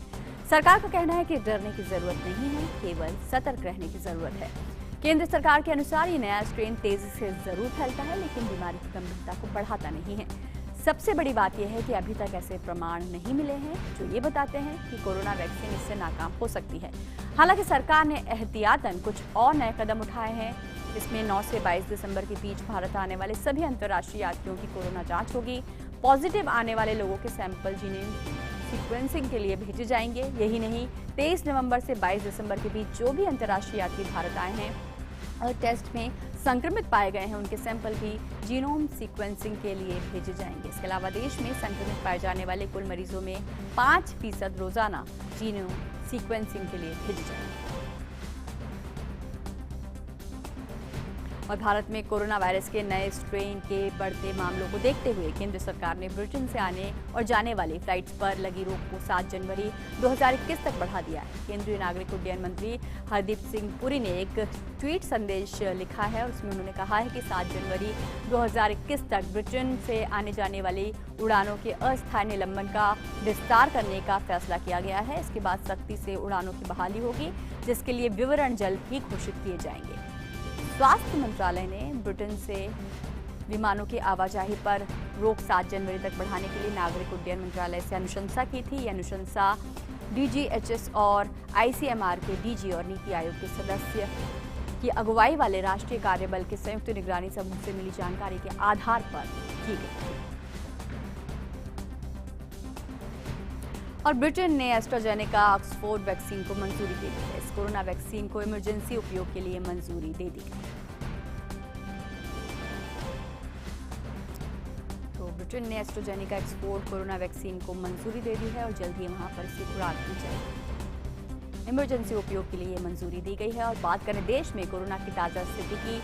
सरकार का कहना है कि डरने की जरूरत नहीं है, केवल सतर्क रहने की जरूरत है। केंद्र सरकार के अनुसार ये नया स्ट्रेन तेजी से जरूर फैलता है, लेकिन बीमारी की गंभीरता को बढ़ाता नहीं है। सबसे बड़ी बात यह है कि अभी तक ऐसे प्रमाण नहीं मिले हैं जो ये बताते हैं कि कोरोना वैक्सीन इससे नाकाम हो सकती है। हालांकि सरकार ने एहतियातन कुछ और नए कदम उठाए हैं। इसमें 9 से 22 दिसंबर के बीच भारत आने वाले सभी अंतर्राष्ट्रीय यात्रियों की कोरोना जांच होगी। पॉजिटिव आने वाले लोगों के सैंपल जीनोम सीक्वेंसिंग के लिए भेजे जाएंगे। यही नहीं, 23 नवंबर से 22 दिसंबर के बीच जो भी अंतर्राष्ट्रीय यात्री भारत आए हैं और टेस्ट में संक्रमित पाए गए हैं, उनके सैंपल भी जीनोम सीक्वेंसिंग के लिए भेजे जाएंगे। इसके अलावा देश में संक्रमित पाए जाने वाले कुल मरीजों में 5% रोजाना जीनोम सीक्वेंसिंग के लिए भेजे जाएंगे। और भारत में कोरोना वायरस के नए स्ट्रेन के बढ़ते मामलों को देखते हुए केंद्र सरकार ने ब्रिटेन से आने और जाने वाली फ्लाइट्स पर लगी रोक को 7 जनवरी 2021 तक बढ़ा दिया है। केंद्रीय नागरिक उड्डयन मंत्री हरदीप सिंह पुरी ने एक ट्वीट संदेश लिखा है और उसमें उन्होंने कहा है कि 7 जनवरी 2021 तक ब्रिटेन से आने जाने वाली उड़ानों के अस्थायी निलंबन का विस्तार करने का फैसला किया गया है। इसके बाद सख्ती से उड़ानों की बहाली होगी, जिसके लिए विवरण जल्द ही घोषित किए जाएंगे। स्वास्थ्य मंत्रालय ने ब्रिटेन से विमानों की आवाजाही पर रोक 7 जनवरी तक बढ़ाने के लिए नागरिक उड्डयन मंत्रालय से अनुशंसा की थी। ये अनुशंसा DGHS और ICMR के DG और नीति आयोग के सदस्य की अगुवाई वाले राष्ट्रीय कार्यबल के संयुक्त निगरानी समूह से मिली जानकारी के आधार पर की गई। और ब्रिटेन ने एस्ट्राजेनेका ऑक्सफोर्ड वैक्सीन को मंजूरी दे दी है। इस कोरोना वैक्सीन को इमरजेंसी उपयोग के लिए मंजूरी दे दी गई। तो ब्रिटेन ने एस्ट्राजेनेका ऑक्सफोर्ड कोरोना वैक्सीन को मंजूरी दे दी है और जल्द ही वहां पर इसकी खुराक दी जाएगी। इमरजेंसी उपयोग के लिए ये मंजूरी दी गई है। और बात करें देश में कोरोना की ताज़ा स्थिति की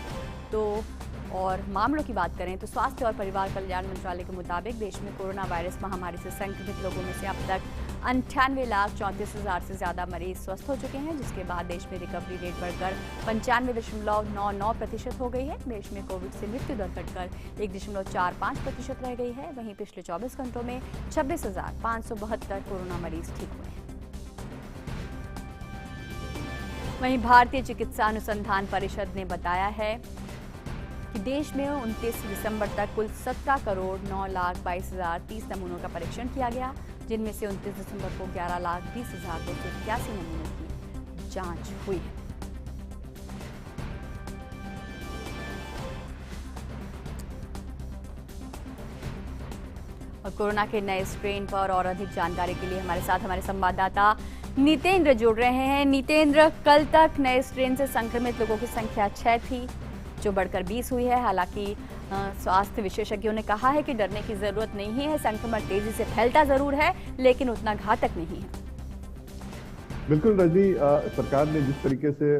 और मामलों की बात करें तो स्वास्थ्य और परिवार कल्याण मंत्रालय के मुताबिक देश में कोरोना वायरस महामारी से संक्रमित लोगों में से अब तक 98,34,000 से ज्यादा मरीज स्वस्थ हो चुके हैं, जिसके बाद देश में रिकवरी रेट बढ़कर 95.99% हो गई है। देश में कोविड से मृत्यु दर घटकर 1.45% रह गई है। वहीं पिछले 24 घंटों में 26,572 कोरोना मरीज ठीक हुए हैं। वहीं भारतीय चिकित्सा अनुसंधान परिषद ने बताया है कि देश में 29 दिसंबर तक कुल 17,09,22,030 नमूनों का परीक्षण किया गया, जिनमें से 29 दिसंबर को 11,20,281 नमूनों की जांच हुई है। और कोरोना के नए स्ट्रेन पर और अधिक जानकारी के लिए हमारे साथ हमारे संवाददाता नितेंद्र जुड़ रहे हैं। नितेंद्र, कल तक नए स्ट्रेन से संक्रमित लोगों की संख्या 6 थी, जो बढ़कर 20 हुई है। हालांकि स्वास्थ्य विशेषज्ञों ने कहा है कि डरने की जरूरत नहीं है। संक्रमण तेजी से फैलता जरूर है, लेकिन उतना घातक नहीं है। बिल्कुल रजनी, सरकार ने जिस तरीके से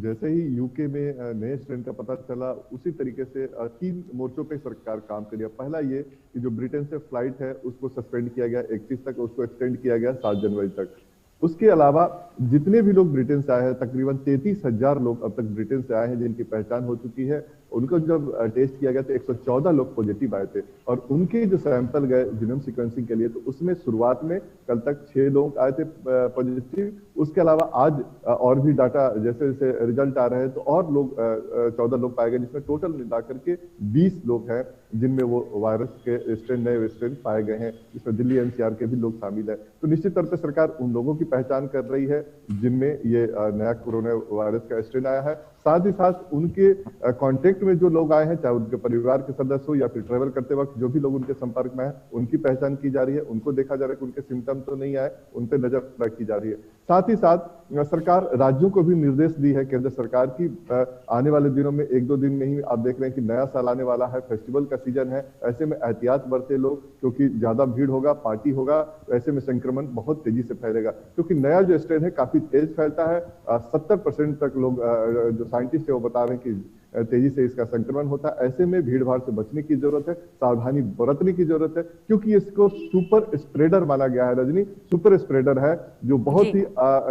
जैसे ही यूके में नए स्ट्रेन का पता चला, उसी तरीके से 3 मोर्चों पे सरकार काम कर रही है। पहला ये कि जो ब्रिटेन से फ्लाइट है उसको सस्पेंड किया गया 31 तक, उसको एक्सटेंड किया गया 7 जनवरी तक। उसके अलावा जितने भी लोग ब्रिटेन से आए हैं, तकरीबन 33,000 लोग अब तक ब्रिटेन से आए हैं जिनकी पहचान हो चुकी है, उनको जब टेस्ट किया गया तो 114 लोग पॉजिटिव आए थे और उनके जो सैंपल गए जीनोम सीक्वेंसिंग के लिए तो उसमें शुरुआत में कल तक 6 लोग आए थे पॉजिटिव। उसके अलावा आज और भी डाटा जैसे जैसे रिजल्ट आ रहे हैं तो और लोग 14 लोग पाए गए, जिसमें टोटल मिला करके 20 लोग हैं जिनमें वो वायरस के स्ट्रेन नए स्ट्रेन पाए गए हैं, जिसमें दिल्ली एनसीआर के भी लोग शामिल है। तो निश्चित तौर पर सरकार उन लोगों की पहचान कर रही है जिनमें ये नया कोरोना वायरस का स्ट्रेन आया है, साथ ही साथ उनके कांटेक्ट में जो लोग आए हैं, चाहे उनके परिवार के सदस्य हो या फिर ट्रेवल करते वक्त जो भी लोग उनके संपर्क में है, उनकी पहचान की जा रही है, उनको देखा जा रहा है कि उनके सिम्टम तो नहीं आए, उन पर नजर रखी जा रही है। साथ ही साथ सरकार राज्यों को भी निर्देश दी है केंद्र सरकार की आने वाले दिनों में 1-2 दिन में ही आप देख रहे हैं कि नया साल आने वाला है, फेस्टिवल का सीजन है, ऐसे में एहतियात बरते लोग, क्योंकि ज्यादा भीड़ होगा, पार्टी होगा, ऐसे में संक्रमण बहुत तेजी से फैलेगा, क्योंकि नया जो स्ट्रेन है काफी तेज फैलता है। 70% तक लोग जो साइंटिस्ट है वो बता रहे हैं कि तेजी से इसका संक्रमण होता है। ऐसे में भीड़ भाड़ से बचने की जरूरत है, सावधानी बरतने की जरूरत है, क्योंकि इसको सुपर स्प्रेडर माना गया है। रजनी, सुपर स्प्रेडर है जो बहुत ही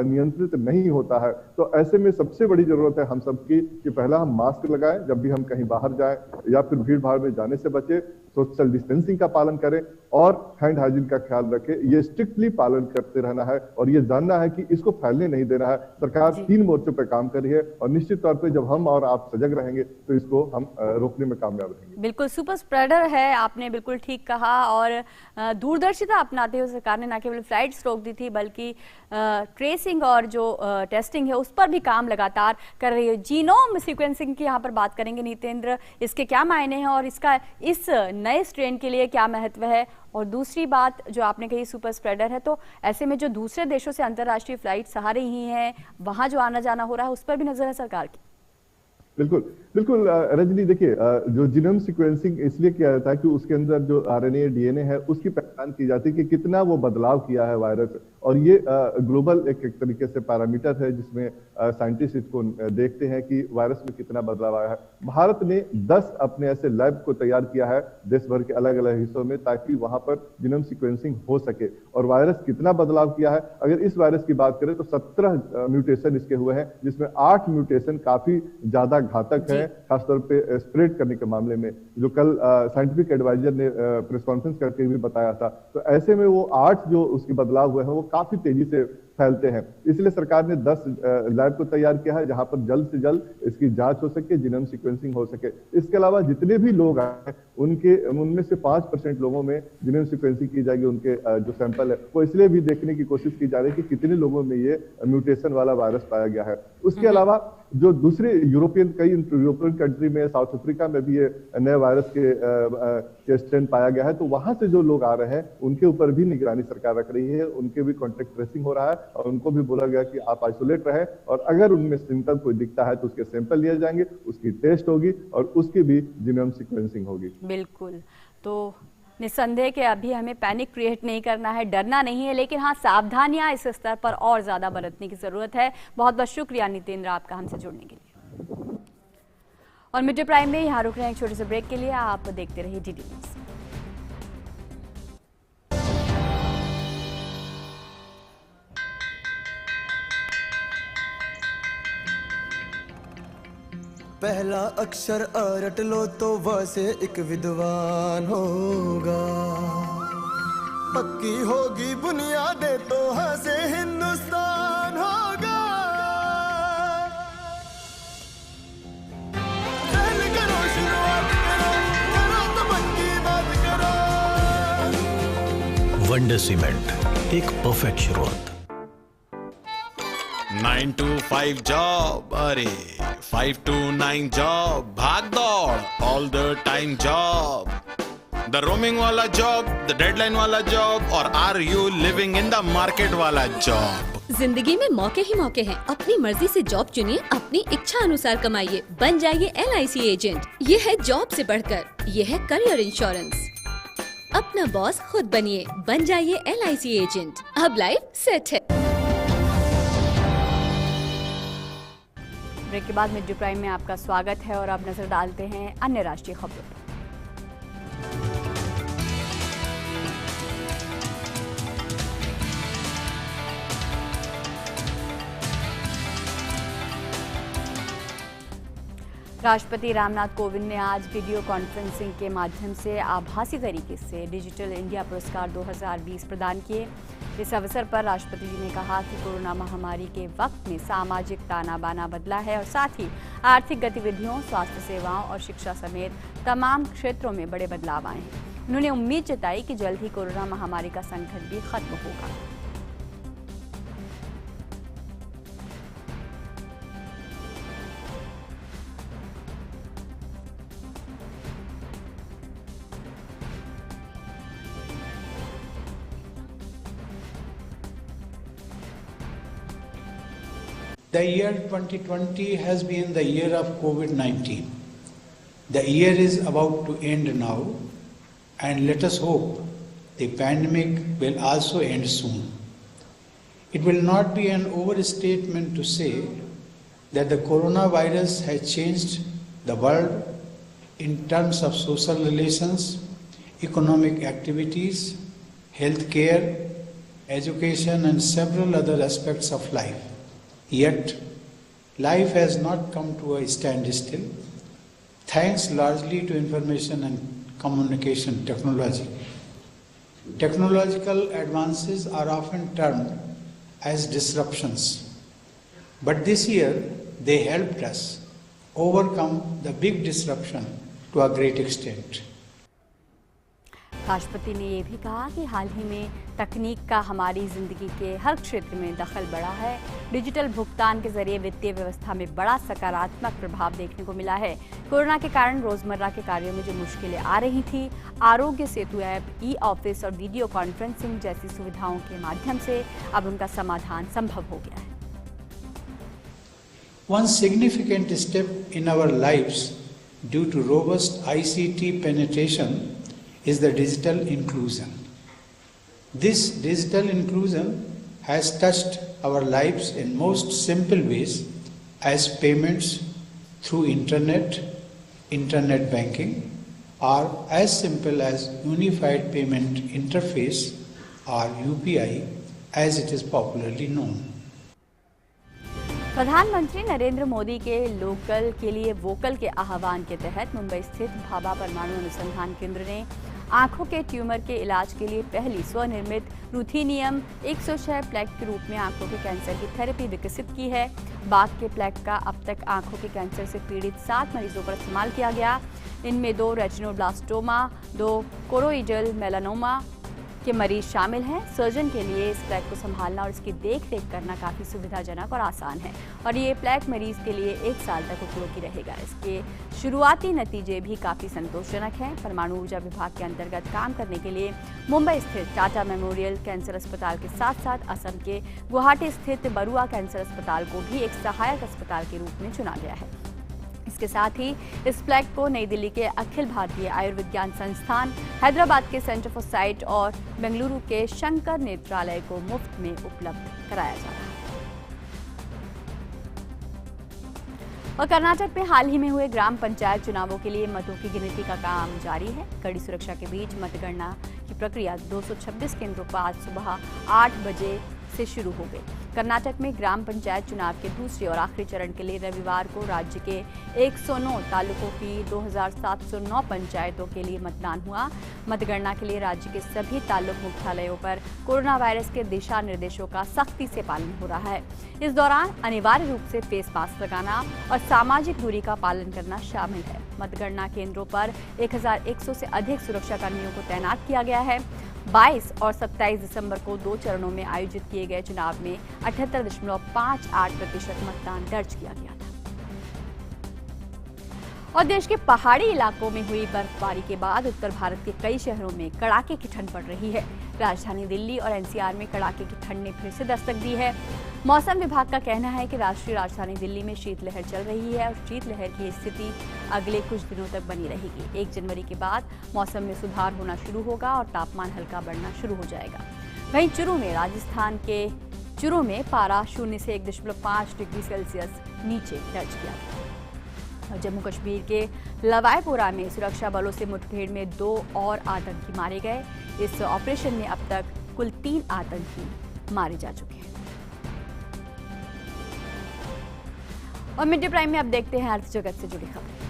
नियंत्रित नहीं होता है। तो ऐसे में सबसे बड़ी जरूरत है हम सबकी कि पहला हम मास्क लगाएं जब भी हम कहीं बाहर जाएं या फिर भीड़ भाड़ में जाने से बचे, सोशल डिस्टेंसिंग का पालन करें और हैंड हाइजीन का ख्याल रखें। ये स्ट्रिक्टली पालन करते रहना है और ये जानना है कि इसको फैलने नहीं देना है। सरकार 3 मोर्चों पर काम कर रही है और निश्चित तौर पे जब हम और आप सजग रहेंगे तो इसको हम रोकने में कामयाब रहेंगे। बिल्कुल सुपर स्प्रेडर है, आपने बिल्कुल ठीक कहा। और दूरदर्शिता अपनाते हुए सरकार ने न केवल फ्लाइट्स रोक दी थी बल्कि ट्रेसिंग और जो टेस्टिंग है उस पर भी काम लगातार कर रही है। जीनोम सीक्वेंसिंग की यहाँ पर बात करेंगे नितेंद्र, इसके क्या मायने हैं और इसका इस नए स्ट्रेन के लिए क्या महत्व है? और दूसरी बात जो आपने कही सुपर स्प्रेडर है, तो ऐसे में जो दूसरे देशों से अंतर्राष्ट्रीय फ्लाइट्स आ रही हैं, वहां जो आना जाना हो रहा है उस पर भी नजर है सरकार की। बिल्कुल बिल्कुल रजनी, देखिए जो जीनोम सीक्वेंसिंग इसलिए किया जाता है कि उसके अंदर जो आरएनए डीएनए है उसकी पहचान की जाती है कि कितना वो बदलाव किया है वायरस, और ये ग्लोबल एक तरीके से पैरामीटर है जिसमें साइंटिस्ट इसको देखते हैं कि वायरस में कितना बदलाव आया है। भारत ने 10 अपने ऐसे लैब को तैयार किया है देश भर के अलग अलग हिस्सों में, ताकि वहां पर जीनोम सीक्वेंसिंग हो सके। और वायरस कितना बदलाव किया है, अगर इस वायरस की बात करें तो 17 म्यूटेशन इसके हुए हैं, जिसमें 8 म्यूटेशन काफी ज्यादा घातक है, खासतौर पे स्प्रेड करने के मामले में, जो कल साइंटिफिक एडवाइजर ने प्रेस कॉन्फ्रेंस करके भी बताया था। तो ऐसे में वो 8 जो उसके बदलाव हुए हैं वो काफी तेजी से फैलते हैं। इसलिए सरकार ने 10 लैब को तैयार किया है जहां पर जल्द से जल्द इसकी जांच हो सके, जीनोम सीक्वेंसिंग हो सके। इसके अलावा जितने भी लोग आए उनमें से 5% लोगों में जीनोम सीक्वेंसिंग की जाएगी, उनके जो सैंपल है वो इसलिए भी देखने की कोशिश की जा रही है कि कितने लोगों में ये म्यूटेशन वाला वायरस पाया गया है। उसके अलावा जो दूसरे कई यूरोपियन कंट्री में, साउथ अफ्रीका में भी ये नए वायरस के स्ट्रेन पाया गया है, तो वहां से जो लोग आ रहे हैं उनके ऊपर भी निगरानी सरकार रख रही है, उनके भी कॉन्टेक्ट ट्रेसिंग हो रहा है और उनको भी बोला गया कि आप आइसोलेट रहे, और अगर उनमें सिम्टम कोई दिखता है तो उसके सैंपल लिए जाएंगे, उसकी टेस्ट होगी और उसकी भी जीनोम सीक्वेंसिंग होगी। बिल्कुल, तो निस्संदेह कि अभी हमें पैनिक क्रिएट नहीं करना है, डरना नहीं है, लेकिन हाँ सावधानियां इस स्तर पर और ज्यादा बरतने की जरूरत है। बहुत बहुत शुक्रिया नितेंद्र आपका हमसे जुड़ने के लिए। और मिड डे प्राइम में यहाँ रुक रहे हैं एक छोटे से ब्रेक के लिए, आप देखते रहिए डीडी न्यूज। पहला अक्षर अ रट लो तो व से एक विद्वान होगा, पक्की होगी बुनियादें तो ह से हिंदुस्तान होगा। पहले करो शुरुआत करो तो पक्की बात करो। वंडर सीमेंट, एक परफेक्ट शुरुआत। 9 to 5 जॉब, अरे 5 to 9 जॉब, भाग दौड़ all the time job, the roaming वाला जॉब, द डेडलाइन वाला जॉब, और are you living in the market वाला जॉब। जिंदगी में मौके ही मौके हैं, अपनी मर्जी से जॉब चुनिए, अपनी इच्छा अनुसार कमाइए, बन जाइए LIC एजेंट। ये है जॉब से बढ़कर, ये है करियर इंश्योरेंस। अपना बॉस खुद बनिए, बन जाइए LIC एजेंट। अब लाइफ सेट है। ब्रेक के बाद मिड डे प्राइम में आपका स्वागत है और अब नजर डालते हैं अन्य राष्ट्रीय खबरों पर। राष्ट्रपति रामनाथ कोविंद ने आज वीडियो कॉन्फ्रेंसिंग के माध्यम से आभासी तरीके से डिजिटल इंडिया पुरस्कार 2020 प्रदान किए। इस अवसर पर राष्ट्रपति जी ने कहा कि कोरोना महामारी के वक्त में सामाजिक ताना बाना बदला है और साथ ही आर्थिक गतिविधियों, स्वास्थ्य सेवाओं और शिक्षा समेत तमाम क्षेत्रों में बड़े बदलाव आए हैं। उन्होंने उम्मीद जताई कि जल्द ही कोरोना महामारी का संकट भी खत्म होगा। The year 2020 has been the year of COVID-19. The year is about to end now, and let us hope the pandemic will also end soon. It will not be an overstatement to say that the coronavirus has changed the world in terms of social relations, economic activities, healthcare, education, and several other aspects of life. Yet, life has not come to a standstill, thanks largely to information and communication technology. Technological advances are often termed as disruptions, but this year they helped us overcome the big disruption to a great extent. राष्ट्रपति ने ये भी कहा कि हाल ही में तकनीक का हमारी जिंदगी के हर क्षेत्र में दखल बढ़ा है। डिजिटल भुगतान के जरिए वित्तीय व्यवस्था में बड़ा सकारात्मक प्रभाव देखने को मिला है। कोरोना के कारण रोजमर्रा के कार्यों में जो मुश्किलें आ रही थी, Aarogya Setu app, e office और वीडियो कॉन्फ्रेंसिंग जैसी सुविधाओं के माध्यम से अब उनका समाधान संभव हो गया है। One significant step in our lives due to robust ICT penetration is the digital inclusion. This digital inclusion has touched our lives in most simple ways as payments through internet banking, or as simple as Unified Payment Interface or UPI as it is popularly known. प्रधानमंत्री नरेंद्र मोदी के लोकल के लिए वोकल के आह्वान के तहत मुंबई स्थित भाभा परमाणु अनुसंधान केंद्र ने आंखों के ट्यूमर के इलाज के लिए पहली स्वनिर्मित रूथीनियम 106 प्लेक के रूप में आंखों के कैंसर की थेरेपी विकसित की है। बाघ के प्लेक का अब तक आंखों के कैंसर से पीड़ित 7 मरीजों पर इस्तेमाल किया गया। इनमें 2 रेटिनोब्लास्टोमा, 2 कोरोइडल मेलानोमा के मरीज शामिल हैं। सर्जन के लिए इस प्लेक को संभालना और इसकी देखरेख करना काफ़ी सुविधाजनक और आसान है और ये प्लेक मरीज के लिए 1 साल तक उपयोगी रहेगा। इसके शुरुआती नतीजे भी काफ़ी संतोषजनक हैं। परमाणु ऊर्जा विभाग के अंतर्गत काम करने के लिए मुंबई स्थित टाटा मेमोरियल कैंसर अस्पताल के साथ साथ असम के गुवाहाटी स्थित बरुआ कैंसर अस्पताल को भी एक सहायक अस्पताल के रूप में चुना गया है। इसके साथ ही इस प्लेक को नई दिल्ली के अखिल भारतीय आयुर्विज्ञान संस्थान, हैदराबाद के सेंटर फॉर साइट और बेंगलुरु के शंकर नेत्रालय को मुफ्त में उपलब्ध कराया जा रहा है। और कर्नाटक में हाल ही में हुए ग्राम पंचायत चुनावों के लिए मतों की गिनती का काम जारी है। कड़ी सुरक्षा के बीच मतगणना की प्रक्रिया 226 केंद्रों पर आज सुबह 8 बजे से शुरू हो गई। कर्नाटक में ग्राम पंचायत चुनाव के दूसरे और आखिरी चरण के लिए रविवार को राज्य के 109 तालुकों की 2709 पंचायतों के लिए मतदान हुआ। मतगणना के लिए राज्य के सभी तालुक मुख्यालयों पर कोरोना वायरस के दिशा निर्देशों का सख्ती से पालन हो रहा है। इस दौरान अनिवार्य रूप से फेस मास्क लगाना और सामाजिक दूरी का पालन करना शामिल है। मतगणना केंद्रों पर 1100 से अधिक सुरक्षाकर्मियों को तैनात किया गया है। 22 और 27 दिसंबर को 2 चरणों में आयोजित किए गए चुनाव में 78.58% मतदान दर्ज किया गया था। और देश के पहाड़ी इलाकों में हुई बर्फबारी के बाद उत्तर भारत के कई शहरों में कड़ाके की ठंड पड़ रही है। राजधानी दिल्ली और एनसीआर में कड़ाके की ठंड ने फिर से दस्तक दी है। मौसम विभाग का कहना है कि राष्ट्रीय राजधानी दिल्ली में शीतलहर चल रही है और शीतलहर की स्थिति अगले कुछ दिनों तक बनी रहेगी। 1 जनवरी के बाद मौसम में सुधार होना शुरू होगा और तापमान हल्का बढ़ना शुरू हो जाएगा। वहीं चुरू में, राजस्थान के चुरू में पारा 0 से 1.5 डिग्री सेल्सियस नीचे दर्ज किया गया। और जम्मू कश्मीर के लवाईपुरा में सुरक्षा बलों से मुठभेड़ में 2 और आतंकी मारे गए। इस ऑपरेशन में अब तक कुल 3 आतंकी मारे जा चुके हैं। और मिड डे प्राइम में अब देखते हैं अर्थ जगत से जुड़ी खबर।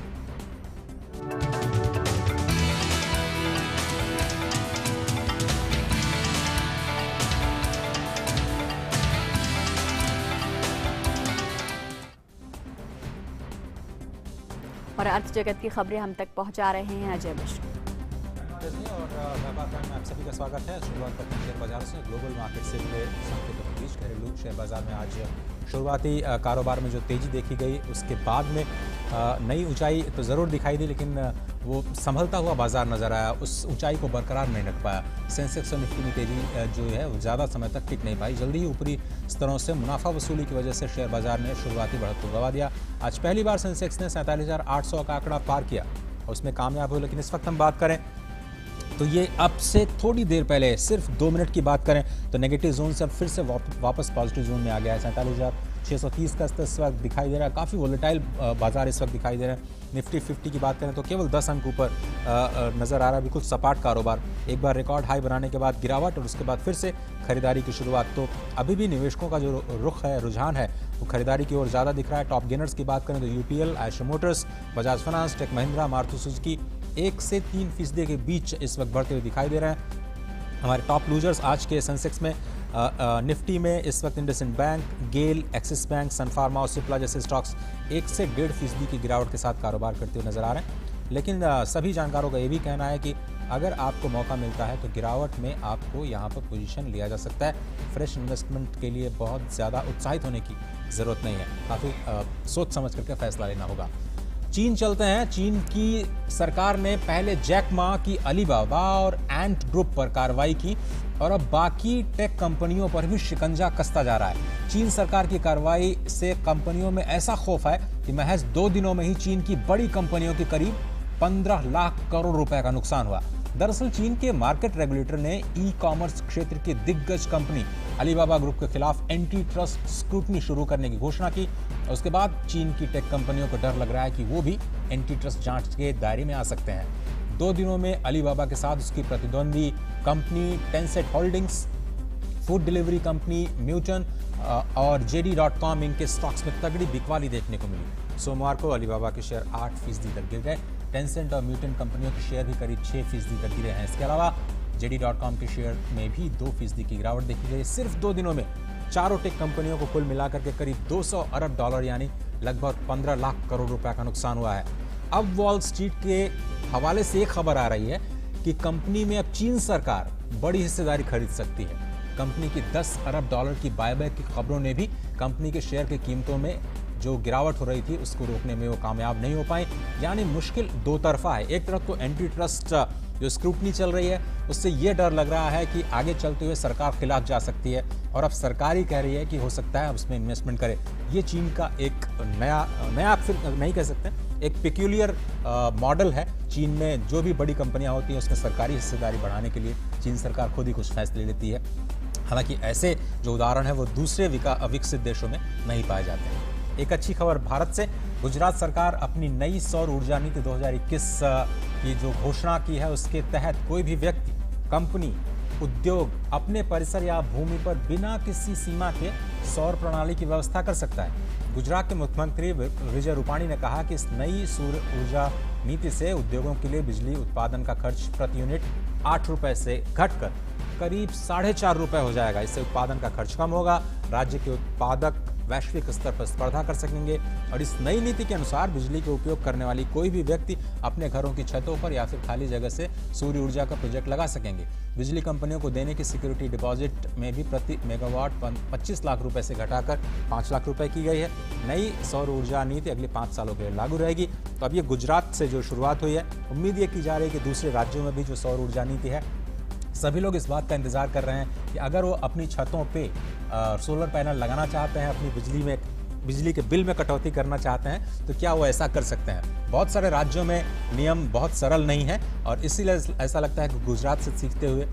और अर्थ जगत की खबरें हम तक पहुंचा रहे हैं अजय मिश्र। और व्यापार प्राइम में आप सभी का स्वागत है। शुरुआत करते हैं शेयर बाजार से। ग्लोबल मार्केट से जुड़े संकेतों के बीच घरेलू शेयर बाजार में आज शुरुआती कारोबार में जो तेजी देखी गई उसके बाद में नई ऊंचाई तो ज़रूर दिखाई दी, लेकिन वो संभलता हुआ बाजार नजर आया, उस ऊंचाई को बरकरार नहीं रख पाया। सेंसेक्स और निफ्टी में तेजी जो है वो ज़्यादा समय तक टिक नहीं पाई। जल्दी ही ऊपरी स्तरों से मुनाफा वसूली की वजह से शेयर बाजार ने शुरुआती बढ़त को गवा दिया। आज पहली बार सेंसेक्स ने 47,800 का आंकड़ा पार किया और उसमें कामयाब हुआ। लेकिन इस वक्त हम बात करें तो ये अब से थोड़ी देर पहले सिर्फ 2 मिनट की बात करें तो नेगेटिव जोन से अब फिर से वापस पॉजिटिव जोन में आ गया है। 47,630 का स्तर इस वक्त दिखाई दे रहा है। काफ़ी वोलेटाइल बाजार इस वक्त दिखाई दे रहा है। निफ्टी 50 की बात करें तो केवल 10 अंक ऊपर नज़र आ रहा है। बिल्कुल सपाट कारोबार, एक बार रिकॉर्ड हाई बनाने के बाद गिरावट और उसके बाद फिर से खरीदारी की शुरुआत। तो अभी भी निवेशकों का जो रुख है, रुझान है, वो खरीदारी की ओर ज़्यादा दिख रहा है। टॉप गेनर्स की बात करें तो UPL, Eicher Motors, Bajaj Finance, Tech Mahindra, Maruti Suzuki 1 से 3% के बीच इस वक्त बढ़ते हुए दिखाई दे रहे हैं। हमारे टॉप लूजर्स आज के सेंसेक्स में निफ्टी में इस वक्त इंडसइंड बैंक, गेल, एक्सिस बैंक, सन फार्मा और सिप्ला जैसे स्टॉक्स 1 से 1.5% की गिरावट के साथ कारोबार करते हुए नजर आ रहे हैं। लेकिन सभी जानकारों का ये भी कहना है कि अगर आपको मौका मिलता है तो गिरावट में आपको यहाँ पर पोजीशन लिया जा सकता है। फ्रेश इन्वेस्टमेंट के लिए बहुत ज़्यादा उत्साहित होने की ज़रूरत नहीं है, काफ़ी सोच समझ करके फैसला लेना होगा। चीन चलते हैं। चीन की सरकार ने पहले जैक मा की अलीबाबा और एंट ग्रुप पर कार्रवाई की और अब बाकी टेक कंपनियों पर भी शिकंजा कसता जा रहा है। चीन सरकार की कार्रवाई से कंपनियों में ऐसा खौफ है कि महज 2 दिनों में ही चीन की बड़ी कंपनियों के करीब 15 लाख करोड़ रुपए का नुकसान हुआ। दरअसल चीन के मार्केट रेगुलेटर ने ई कॉमर्स क्षेत्र की दिग्गज कंपनी अलीबाबा ग्रुप के खिलाफ एंटी ट्रस्ट स्क्रूटनी शुरू करने की घोषणा की। उसके बाद चीन की टेक कंपनियों को डर लग रहा है कि वो भी एंटी ट्रस्ट जांच के दायरे में आ सकते हैं। 2 दिनों में अलीबाबा के साथ उसकी प्रतिद्वंदी company Tencent Holdings, food delivery company Meituan और JD.com इनके स्टॉक्स में तगड़ी बिकवाली देखने को मिली। सोमवार को अलीबाबा के शेयर 8% तक गिर गए। टेंसेंट और म्यूटन कंपनियों के शेयर भी करीब 6% तक गिरे हैं। इसके अलावा JD.com के शेयर में भी 2% की गिरावट देखी गई। सिर्फ 2 दिनों में चारों टेक कंपनियों को कुल मिलाकर के करीब $200 अरब यानी लगभग 15 लाख करोड़ रुपए का नुकसान हुआ है। अब वॉल स्ट्रीट के हवाले से एक खबर आ रही है कि कंपनी में अब चीन सरकार बड़ी हिस्सेदारी खरीद सकती है। कंपनी की $10 अरब की बायबैक की खबरों ने भी कंपनी के शेयर की कीमतों में जो गिरावट हो रही थी उसको रोकने में वो कामयाब नहीं हो पाए। यानी मुश्किल 2 तरफा है। एक तरफ तो एंटी ट्रस्ट जो स्क्रूटनी चल रही है उससे ये डर लग रहा है कि आगे चलते हुए सरकार खिलाफ जा सकती है और अब सरकार ही कह रही है कि हो सकता है उसमें इन्वेस्टमेंट करे। ये चीन का एक नया फिर नहीं कह सकते, एक पेक्यूलियर मॉडल है। चीन में जो भी बड़ी कंपनियां होती हैं उसमें सरकारी हिस्सेदारी बढ़ाने के लिए चीन सरकार खुद ही कुछ फैसले लेती है। हालांकि ऐसे जो उदाहरण है वो दूसरे विकसित देशों में नहीं पाए जाते हैं। एक अच्छी खबर भारत से। गुजरात सरकार अपनी नई सौर ऊर्जा नीति 2021 की जो घोषणा की है उसके तहत कोई भी व्यक्ति, कंपनी, उद्योग अपने परिसर या भूमि पर बिना किसी सीमा के सौर प्रणाली की व्यवस्था कर सकता है। गुजरात के मुख्यमंत्री विजय रूपाणी ने कहा कि इस नई सौर ऊर्जा नीति से उद्योगों के लिए बिजली उत्पादन का खर्च प्रति यूनिट 8 रुपए से घटकर करीब 4.5 रुपए हो जाएगा। इससे उत्पादन का खर्च कम होगा, राज्य के उत्पादक वैश्विक स्तर पर स्पर्धा कर सकेंगे और इस नई नीति के अनुसार बिजली का उपयोग करने वाली कोई भी व्यक्ति अपने घरों की छतों पर या फिर खाली जगह से सूर्य ऊर्जा का प्रोजेक्ट लगा सकेंगे। बिजली कंपनियों को देने की सिक्योरिटी डिपॉजिट में भी प्रति मेगावाट 25 लाख रुपए से घटाकर 5 लाख रुपए की गई है। नई सौर ऊर्जा नीति अगले 5 सालों के लिए लागू रहेगी। तो अब ये गुजरात से जो शुरुआत हुई है, उम्मीद ये की जा रही है कि दूसरे राज्यों में भी जो सौर ऊर्जा नीति है, सभी लोग इस बात का इंतजार कर रहे हैं कि अगर वो अपनी छतों पे सोलर पैनल लगाना चाहते हैं, अपनी बिजली के बिल में कटौती करना चाहते हैं तो क्या वो ऐसा कर सकते हैं। बहुत सारे राज्यों में नियम बहुत सरल नहीं है और इसीलिए ऐसा लगता है कि गुजरात से सीखते हुए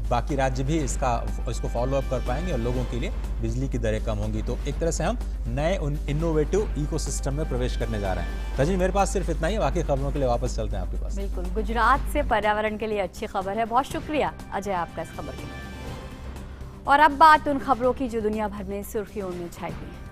बाकी राज्य भी इसको फॉलो अप कर पाएंगे और लोगों के लिए बिजली की दरें कम होंगी। तो एक तरह से हम नए इनोवेटिव इकोसिस्टम में प्रवेश करने जा रहे हैं। रजनी, मेरे पास सिर्फ इतना ही, बाकी खबरों के लिए वापस चलते हैं आपके पास। बिल्कुल, गुजरात से पर्यावरण के लिए अच्छी खबर है। बहुत शुक्रिया अजय आपका इस खबर के लिए। और अब बात उन खबरों की जो दुनिया भर में सुर्खियों में छाई हुई है।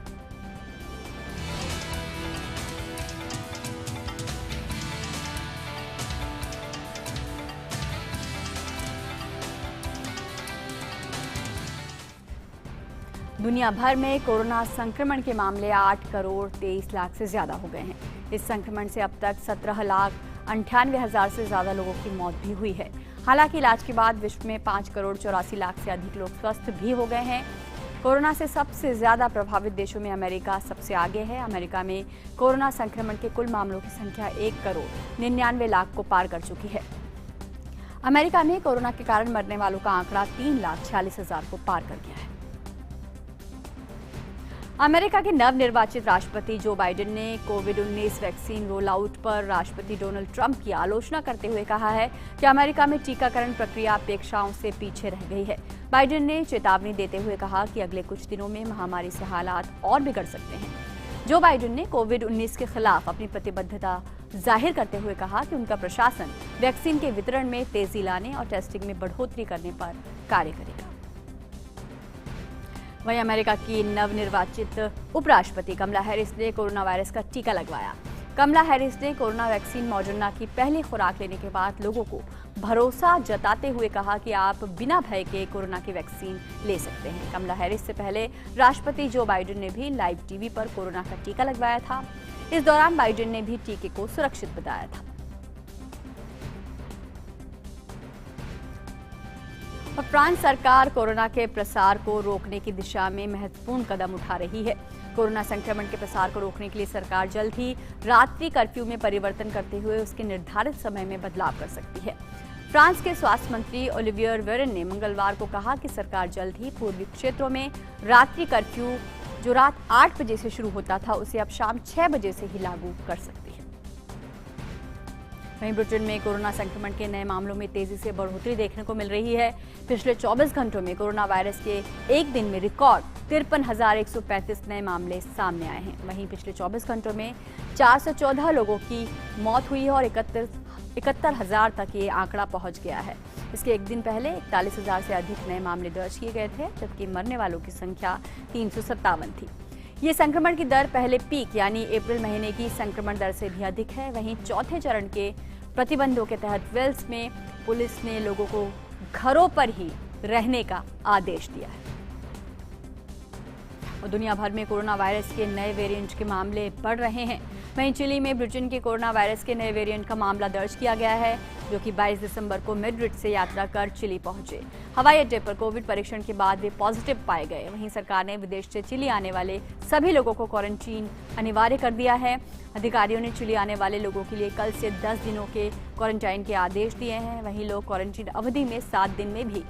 दुनिया भर में कोरोना संक्रमण के मामले 8 करोड़ 23 लाख से ज्यादा हो गए हैं। इस संक्रमण से अब तक 17,98,000 से ज्यादा लोगों की मौत भी हुई है। हालांकि इलाज के बाद विश्व में 5 करोड़ 84 लाख से अधिक लोग स्वस्थ भी हो गए हैं। कोरोना से सबसे ज्यादा प्रभावित देशों में अमेरिका सबसे आगे है। अमेरिका में कोरोना संक्रमण के कुल मामलों की संख्या 1 करोड़ 99 लाख को पार कर चुकी है। अमेरिका में कोरोना के कारण मरने वालों का आंकड़ा 3,46,000 को पार कर गया है। अमेरिका के नवनिर्वाचित राष्ट्रपति जो बाइडेन ने कोविड-19 वैक्सीन रोल आउट पर राष्ट्रपति डोनाल्ड ट्रंप की आलोचना करते हुए कहा है कि अमेरिका में टीकाकरण प्रक्रिया अपेक्षाओं से पीछे रह गई है। बाइडेन ने चेतावनी देते हुए कहा कि अगले कुछ दिनों में महामारी से हालात और बिगड़ सकते हैं। जो बाइडेन ने कोविड-19 के खिलाफ अपनी प्रतिबद्धता जाहिर करते हुए कहा कि उनका प्रशासन वैक्सीन के वितरण में तेजी लाने और टेस्टिंग में बढ़ोतरी करने पर कार्य करेगा। वहीं अमेरिका की नवनिर्वाचित उपराष्ट्रपति कमला हैरिस ने कोरोना वायरस का टीका लगवाया। कमला हैरिस ने कोरोना वैक्सीन मॉडर्ना की पहली खुराक लेने के बाद लोगों को भरोसा जताते हुए कहा कि आप बिना भय के कोरोना की वैक्सीन ले सकते हैं। कमला हैरिस से पहले राष्ट्रपति जो बाइडेन ने भी लाइव टीवी पर कोरोना का टीका लगवाया था। इस दौरान बाइडेन ने भी टीके को सुरक्षित बताया था। और फ्रांस सरकार कोरोना के प्रसार को रोकने की दिशा में महत्वपूर्ण कदम उठा रही है। कोरोना संक्रमण के प्रसार को रोकने के लिए सरकार जल्द ही रात्रि कर्फ्यू में परिवर्तन करते हुए उसके निर्धारित समय में बदलाव कर सकती है। फ्रांस के स्वास्थ्य मंत्री ओलिवियर वेरन ने मंगलवार को कहा कि सरकार जल्द ही पूर्वी क्षेत्रों में रात्रि कर्फ्यू जो रात 8 बजे से शुरू होता था उसे अब शाम 6 बजे से ही लागू कर सकती है। वहीं ब्रिटेन में कोरोना संक्रमण के नए मामलों में तेजी से बढ़ोतरी देखने को मिल रही है। पिछले 24 घंटों में कोरोना वायरस के एक दिन में रिकॉर्ड 53,135 नए मामले सामने आए हैं। वहीं पिछले 24 घंटों में 414 लोगों की मौत हुई है और 71,000 तक ये आंकड़ा पहुंच गया है। इसके एक दिन पहले 41,000 से अधिक नए मामले दर्ज किए गए थे, जबकि मरने वालों की संख्या 357 थी। ये संक्रमण की दर पहले पीक यानी अप्रैल महीने की संक्रमण दर से भी अधिक है। वहीं चौथे चरण के प्रतिबंधों के तहत वेल्स में पुलिस ने लोगों को घरों पर ही रहने का आदेश दिया है। और दुनिया भर में कोरोना वायरस के नए वेरिएंट के मामले बढ़ रहे हैं। वहीं चिली में ब्रिटेन के कोरोना वायरस के नए वेरिएंट का मामला दर्ज किया गया है, जो कि 22 दिसंबर को मैड्रिड से यात्रा कर चिली पहुंचे। हवाई अड्डे पर कोविड परीक्षण के बाद वे पॉजिटिव पाए गए। वहीं सरकार ने विदेश से चिली आने वाले सभी लोगों को क्वारंटीन अनिवार्य कर दिया है। अधिकारियों ने चिली आने वाले लोगों के लिए कल से 10 दिनों के क्वारंटाइन के आदेश दिए हैं। वहीं लोग क्वारंटीन अवधि में 7 दिन में भी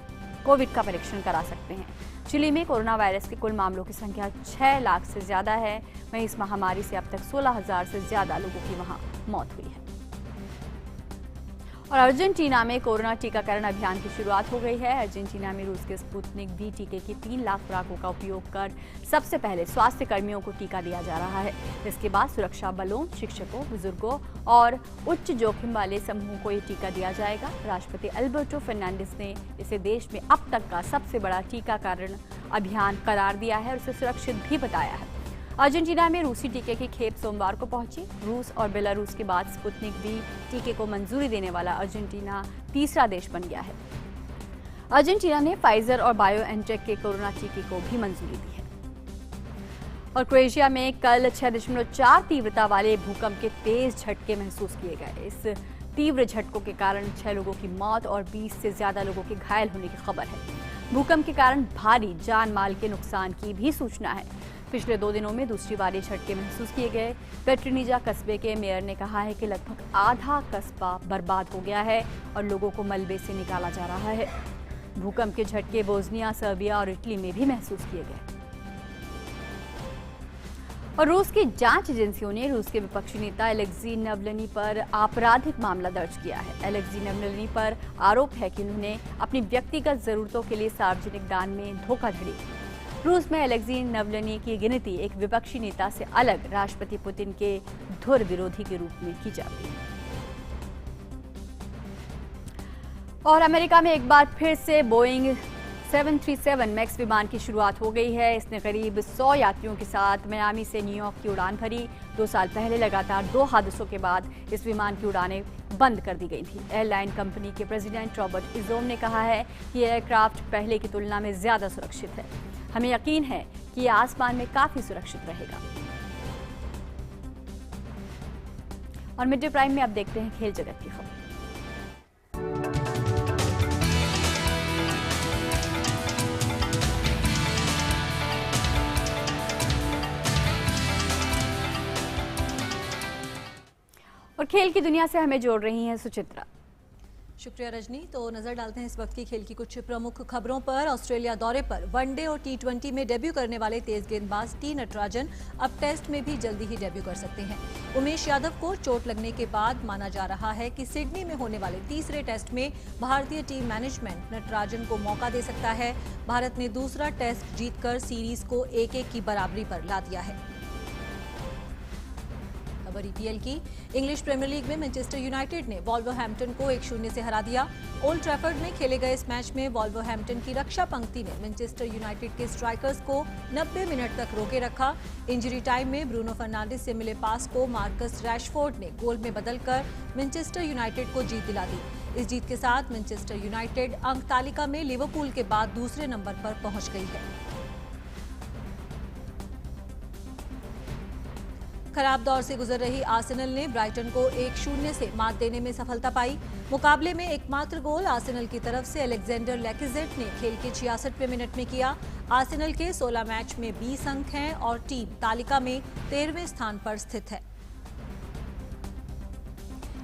कोविड का परीक्षण करा सकते हैं। चिली में कोरोना वायरस के कुल मामलों की संख्या 6 लाख से ज्यादा है। वहीं इस महामारी से अब तक 16,000 से ज्यादा लोगों की वहां मौत हुई है। और अर्जेंटीना में कोरोना टीकाकरण अभियान की शुरुआत हो गई है। अर्जेंटीना में रूस के स्पुतनिक वी टीके की 3 लाख खुराकों का उपयोग कर सबसे पहले स्वास्थ्य कर्मियों को टीका दिया जा रहा है। इसके बाद सुरक्षा बलों, शिक्षकों, बुजुर्गों और उच्च जोखिम वाले समूहों को ये टीका दिया जाएगा। राष्ट्रपति अल्बर्टो फर्नांडिस ने इसे देश में अब तक का सबसे बड़ा टीकाकरण अभियान करार दिया है और इसे सुरक्षित भी बताया है। अर्जेंटीना में रूसी टीके की खेप सोमवार को पहुंची। रूस और बेलारूस के बाद स्पुतनिक वी टीके को मंजूरी देने वाला अर्जेंटीना तीसरा देश बन गया है। अर्जेंटीना ने फाइजर और बायोएनटेक के कोरोना टीके को भी मंजूरी दी है। और क्रोएशिया में कल 6.4 तीव्रता वाले भूकंप के तेज झटके महसूस किए गए। इस तीव्र झटकों के कारण 6 लोगों की मौत और 20 से ज्यादा लोगों के घायल होने की खबर है। भूकंप के कारण भारी जान माल के नुकसान की भी सूचना है। पिछले 2 दिनों में दूसरी बार ये झटके महसूस किए गए। पेट्रिनिजा कस्बे के मेयर ने कहा है कि लगभग आधा कस्बा बर्बाद हो गया है और लोगों को मलबे से निकाला जा रहा है। भूकंप के झटके बोस्निया, सर्बिया और इटली में भी महसूस किए गए। और रूस की जांच एजेंसियों ने रूस के विपक्षी नेता एलेक्सी नवलनी पर आपराधिक मामला दर्ज किया है। एलेक्सी नवलनी पर आरोप है कि उन्होंने अपनी व्यक्तिगत जरूरतों के लिए सार्वजनिक दान में धोखाधड़ी। रूस में एलेक्सी नवलनी की गिनती एक विपक्षी नेता से अलग राष्ट्रपति पुतिन के धुर विरोधी के रूप में की जाती है। और अमेरिका में एक बार फिर से बोइंग 737 मैक्स विमान की शुरुआत हो गई है। इसने करीब 100 यात्रियों के साथ मियामी से न्यूयॉर्क की उड़ान भरी। 2 साल पहले लगातार 2 हादसों के बाद इस विमान की उड़ानें बंद कर दी गई थी। एयरलाइन कंपनी के प्रेसिडेंट रॉबर्ट इज़ोम ने कहा है कि एयरक्राफ्ट पहले की तुलना में ज़्यादा सुरक्षित है। हमें यकीन है कि ये आसमान में काफ़ी सुरक्षित रहेगा। और मिड डे प्राइम में अब देखते हैं खेल जगत की खबर। और खेल की दुनिया से हमें जोड़ रही हैं सुचित्रा। शुक्रिया रजनी। तो नजर डालते हैं इस वक्त की खेल की कुछ प्रमुख खबरों पर। ऑस्ट्रेलिया दौरे पर वनडे और T20 में डेब्यू करने वाले तेज गेंदबाज टी नटराजन अब टेस्ट में भी जल्दी ही डेब्यू कर सकते हैं। उमेश यादव को चोट लगने के बाद माना जा रहा है कि सिडनी में होने वाले तीसरे टेस्ट में भारतीय टीम मैनेजमेंट नटराजन को मौका दे सकता है। भारत ने दूसरा टेस्ट जीतकर सीरीज को 1-1 की बराबरी पर ला दिया है। EPL की इंग्लिश प्रीमियर लीग में मैनचेस्टर यूनाइटेड ने वॉल्वरहैम्पटन को 1-0 से हरा दिया। ओल्ड ट्रैफर्ड में खेले गए इस मैच में वॉल्वरहैम्पटन की रक्षा पंक्ति ने मैनचेस्टर यूनाइटेड के स्ट्राइकर्स को 90 मिनट तक रोके रखा। इंजरी टाइम में ब्रूनो फर्नांडिस से मिले पास को मार्कस रैशफोर्ड ने गोल में बदलकर मैनचेस्टर यूनाइटेड को जीत दिला दी। इस जीत के साथ मैनचेस्टर यूनाइटेड अंक तालिका में लिवरपूल के बाद दूसरे नंबर पर पहुंच गई है। खराब दौर से गुजर रही आर्सेनल ने ब्राइटन को 1-0 से मात देने में सफलता पाई। मुकाबले में एकमात्र गोल आर्सेनल की तरफ से अलेक्जेंडर लैकेजेट ने खेल के 66वें मिनट में किया। आर्सेनल के 16 मैच में 20 अंक हैं और टीम तालिका में 13वें स्थान पर स्थित है।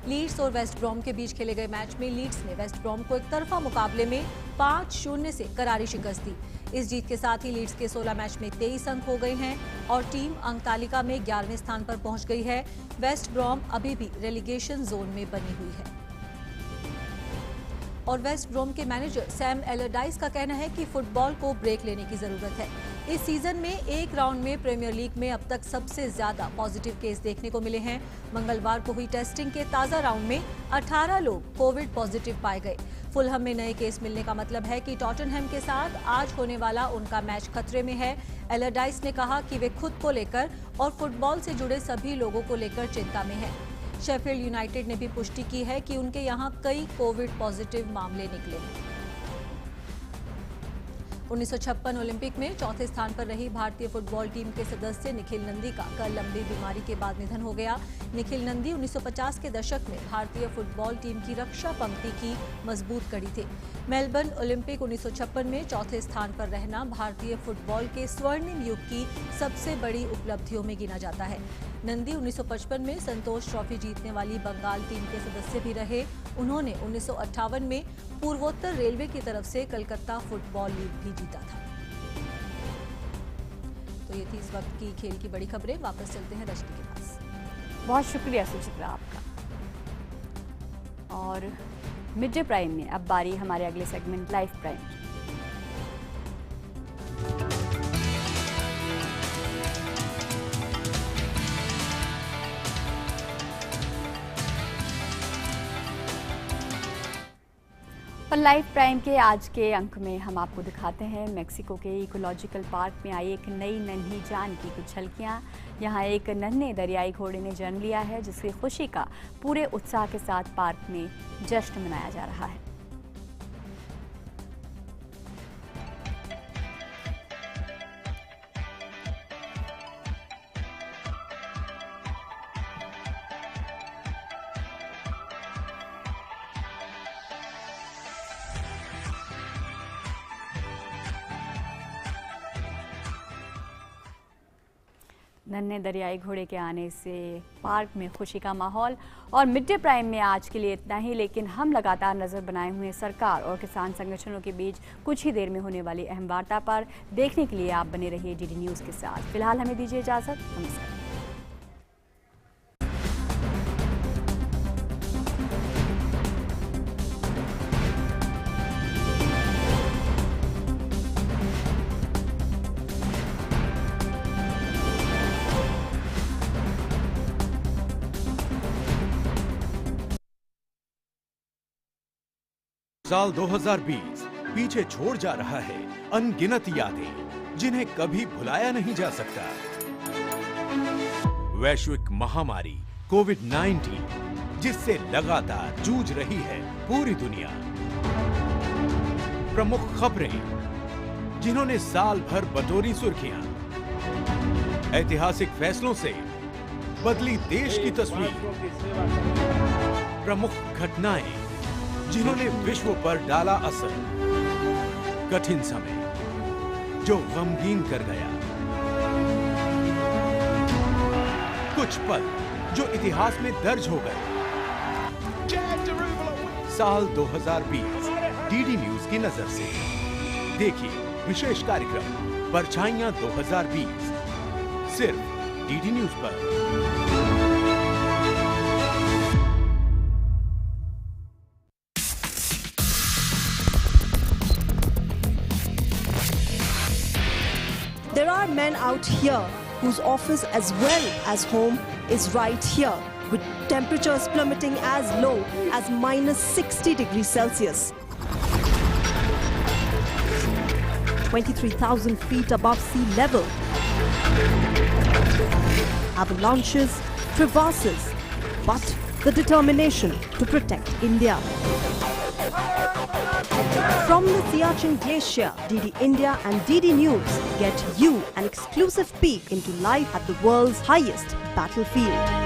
लीड्स और वेस्ट ब्रॉम के बीच खेले गए मैच में लीड्स ने वेस्ट ब्रॉम को एकतरफा मुकाबले में 5-0 से करारी शिकस्त दी। इस जीत के साथ ही लीड्स के 16 मैच में 23 अंक हो गए हैं और टीम अंक तालिका में 11वें स्थान पर पहुंच गई है। वेस्ट ब्रॉम अभी भी रेलीगेशन जोन में बनी हुई है। और वेस्ट ब्रॉम के मैनेजर सैम एलरडाइस का कहना है कि फुटबॉल को ब्रेक लेने की जरूरत है। इस सीजन में एक राउंड में प्रीमियर लीग में अब तक सबसे ज्यादा पॉजिटिव केस देखने को मिले हैं। मंगलवार को हुई टेस्टिंग के ताजा राउंड में 18 लोग कोविड पॉजिटिव पाए गए। फुलहम में नए केस मिलने का मतलब है कि टॉटनहैम के साथ आज होने वाला उनका मैच खतरे में है। एलरडाइस ने कहा कि वे खुद को लेकर और फुटबॉल से जुड़े सभी लोगों को लेकर चिंता में है। शेफील्ड यूनाइटेड ने भी पुष्टि की है कि उनके यहां कई कोविड पॉजिटिव मामले निकले हैं। 1956 ओलंपिक में चौथे स्थान पर रही भारतीय फुटबॉल टीम के सदस्य निखिल नंदी का कल लंबी बीमारी के बाद निधन हो गया। निखिल नंदी 1950 के दशक में भारतीय फुटबॉल टीम की रक्षा पंक्ति की मजबूत कड़ी थे। मेलबर्न ओलंपिक 1956 में चौथे स्थान पर रहना भारतीय फुटबॉल के स्वर्णिम युग की सबसे बड़ी उपलब्धियों में गिना जाता है। नंदी 1955 में संतोष ट्रॉफी जीतने वाली बंगाल टीम के सदस्य भी रहे। उन्होंने 1958 में पूर्वोत्तर रेलवे की तरफ से कलकत्ता फुटबॉल लीग भी जीता था। तो ये थी इस वक्त की खेल की बड़ी खबरें। वापस चलते हैं रश्मि के पास। बहुत शुक्रिया सुचित्रा आपका। और मिड डे प्राइम में अब बारी हमारे अगले सेगमेंट लाइफ प्राइम। और लाइफ प्राइम के आज के अंक में हम आपको दिखाते हैं मेक्सिको के इकोलॉजिकल पार्क में आई एक नई नन्ही जान की कुछ झलकियाँ। यहाँ एक नन्हे दरियाई घोड़े ने जन्म लिया है जिसकी खुशी का पूरे उत्साह के साथ पार्क में जश्न मनाया जा रहा है। नन्हे दरियाई घोड़े के आने से पार्क में खुशी का माहौल। और मिड डे प्राइम में आज के लिए इतना ही, लेकिन हम लगातार नज़र बनाए हुए सरकार और किसान संगठनों के बीच कुछ ही देर में होने वाली अहम वार्ता पर देखने के लिए आप बने रहिए डीडी न्यूज़ के साथ। फिलहाल हमें दीजिए इजाज़त। नमस्कार। साल 2020 पीछे छोड़ जा रहा है अनगिनत यादें जिन्हें कभी भुलाया नहीं जा सकता। वैश्विक महामारी कोविड-19 जिससे लगातार जूझ रही है पूरी दुनिया। प्रमुख खबरें जिन्होंने साल भर बटोरी सुर्खियां, ऐतिहासिक फैसलों से बदली देश की तस्वीर, प्रमुख घटनाएं जिन्होंने विश्व पर डाला असर, कठिन समय जो गमगीन कर गया, कुछ पल जो इतिहास में दर्ज हो गए। साल 2020 डीडी न्यूज की नजर से देखिए विशेष कार्यक्रम परछाइयां 2020 सिर्फ डीडी न्यूज पर। There are men out here whose office as well as home is right here, with temperatures plummeting as low as -60 degrees Celsius. 23,000 feet above sea level. Avalanches, crevasses, but the determination to protect India. From the Siachen Glacier, DD India and DD News get you an exclusive peek into life at the world's highest battlefield.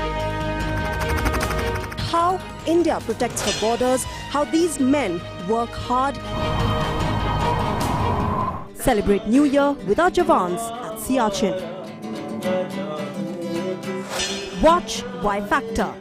How India protects her borders, how these men work hard. Celebrate New Year with our Jawans at Siachen. Watch Y Factor.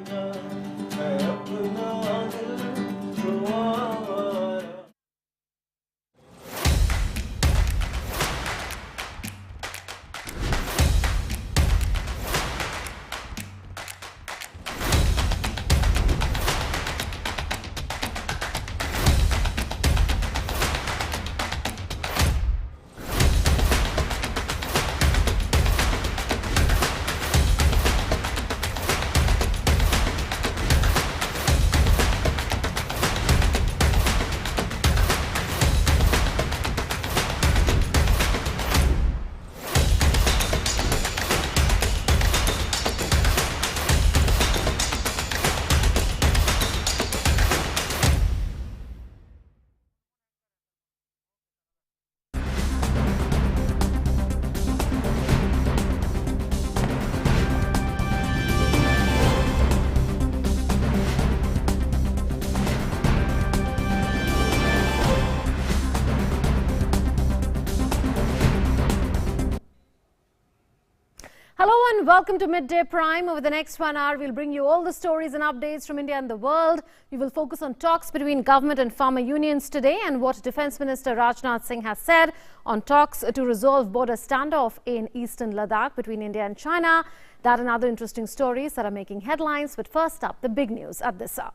Hello and welcome to Midday Prime. Over the next 1 hour, we'll bring you all the stories and updates from India and the world. We will focus on talks between government and farmer unions today and what Defence Minister Rajnath Singh has said on talks to resolve border standoff in eastern Ladakh between India and China. That and other interesting stories that are making headlines. But first up, the big news at this hour.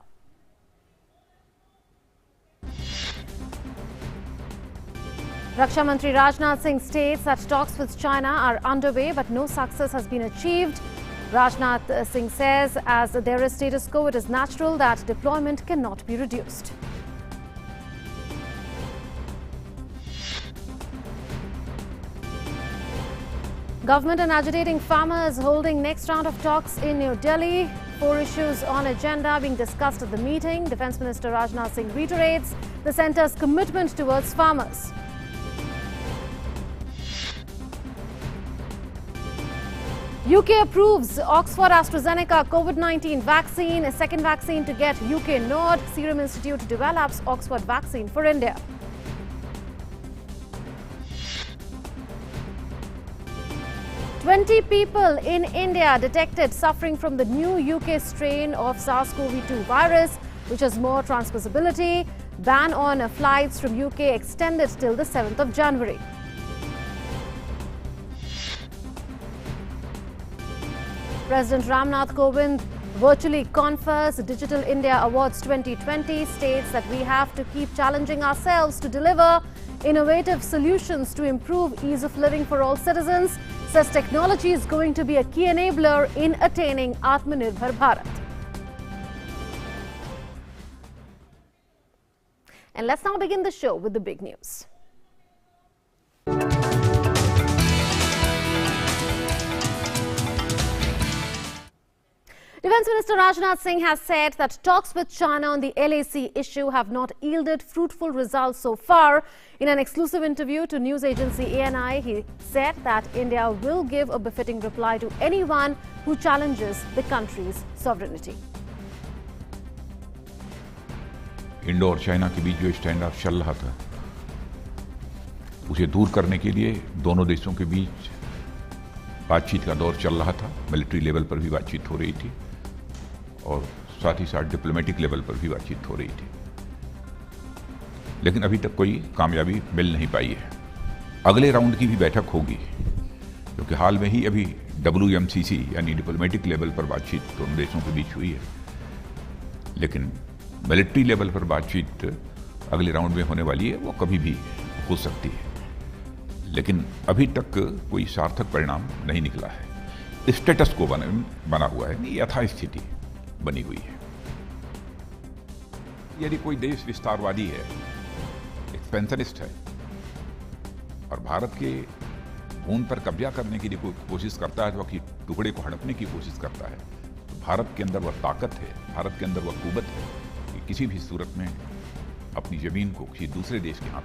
Raksha Mantri Rajnath Singh states that talks with China are underway but no success has been achieved. Rajnath Singh says as there is status quo, it is natural that deployment cannot be reduced. Government and agitating farmers holding next round of talks in New Delhi. 4 issues on agenda being discussed at the meeting. Defence Minister Rajnath Singh reiterates the centre's commitment towards farmers. UK approves Oxford AstraZeneca COVID-19 vaccine, a second vaccine to get UK nod. Serum Institute develops Oxford vaccine for India. "20 people in India detected suffering from the new UK strain of SARS-CoV-2 virus, which has more transmissibility. Ban on flights from UK extended till the 7th of January. President Ramnath Kovind virtually confers Digital India Awards 2020, states that we have to keep challenging ourselves to deliver innovative solutions to improve ease of living for all citizens, says technology is going to be a key enabler in attaining Atmanirbhar Bharat. And let's now begin the show with the big news. Defence Minister Rajnath Singh has said that talks with China on the LAC issue have not yielded fruitful results so far. In an exclusive interview to news agency ANI, he said that India will give a befitting reply to anyone who challenges the country's sovereignty. Indo और चाइना के बीच जो स्टैंड ऑफ चल रहा था, उसे दूर करने के लिए दोनों देशों के बीच बातचीत का दौर चल रहा था। मिलिट्री लेवल पर भी बातचीत हो रही थी और साथ ही साथ डिप्लोमेटिक लेवल पर भी बातचीत हो रही थी, लेकिन अभी तक कोई कामयाबी मिल नहीं पाई है। अगले राउंड की भी बैठक होगी, क्योंकि हाल में ही अभी WMCC यानी डिप्लोमेटिक लेवल पर बातचीत दोनों देशों के बीच हुई है, लेकिन मिलिट्री लेवल पर बातचीत अगले राउंड में होने वाली है, वो कभी भी हो सकती है, लेकिन अभी तक कोई सार्थक परिणाम नहीं निकला है। स्टेटस को बना हुआ है, यथास्थिति बनी हुई है। यदि कोई देश विस्तारवादी है, एक्सपेंशनिस्ट है और भारत के भूमि पर कब्जा करने की कोई कोशिश करता है, तो कि टुकड़े को हड़पने की कोशिश करता है, तो भारत के अंदर वह ताकत है, भारत के अंदर वह कुव्वत है कि किसी भी सूरत में अपनी जमीन को किसी दूसरे देश के हाथ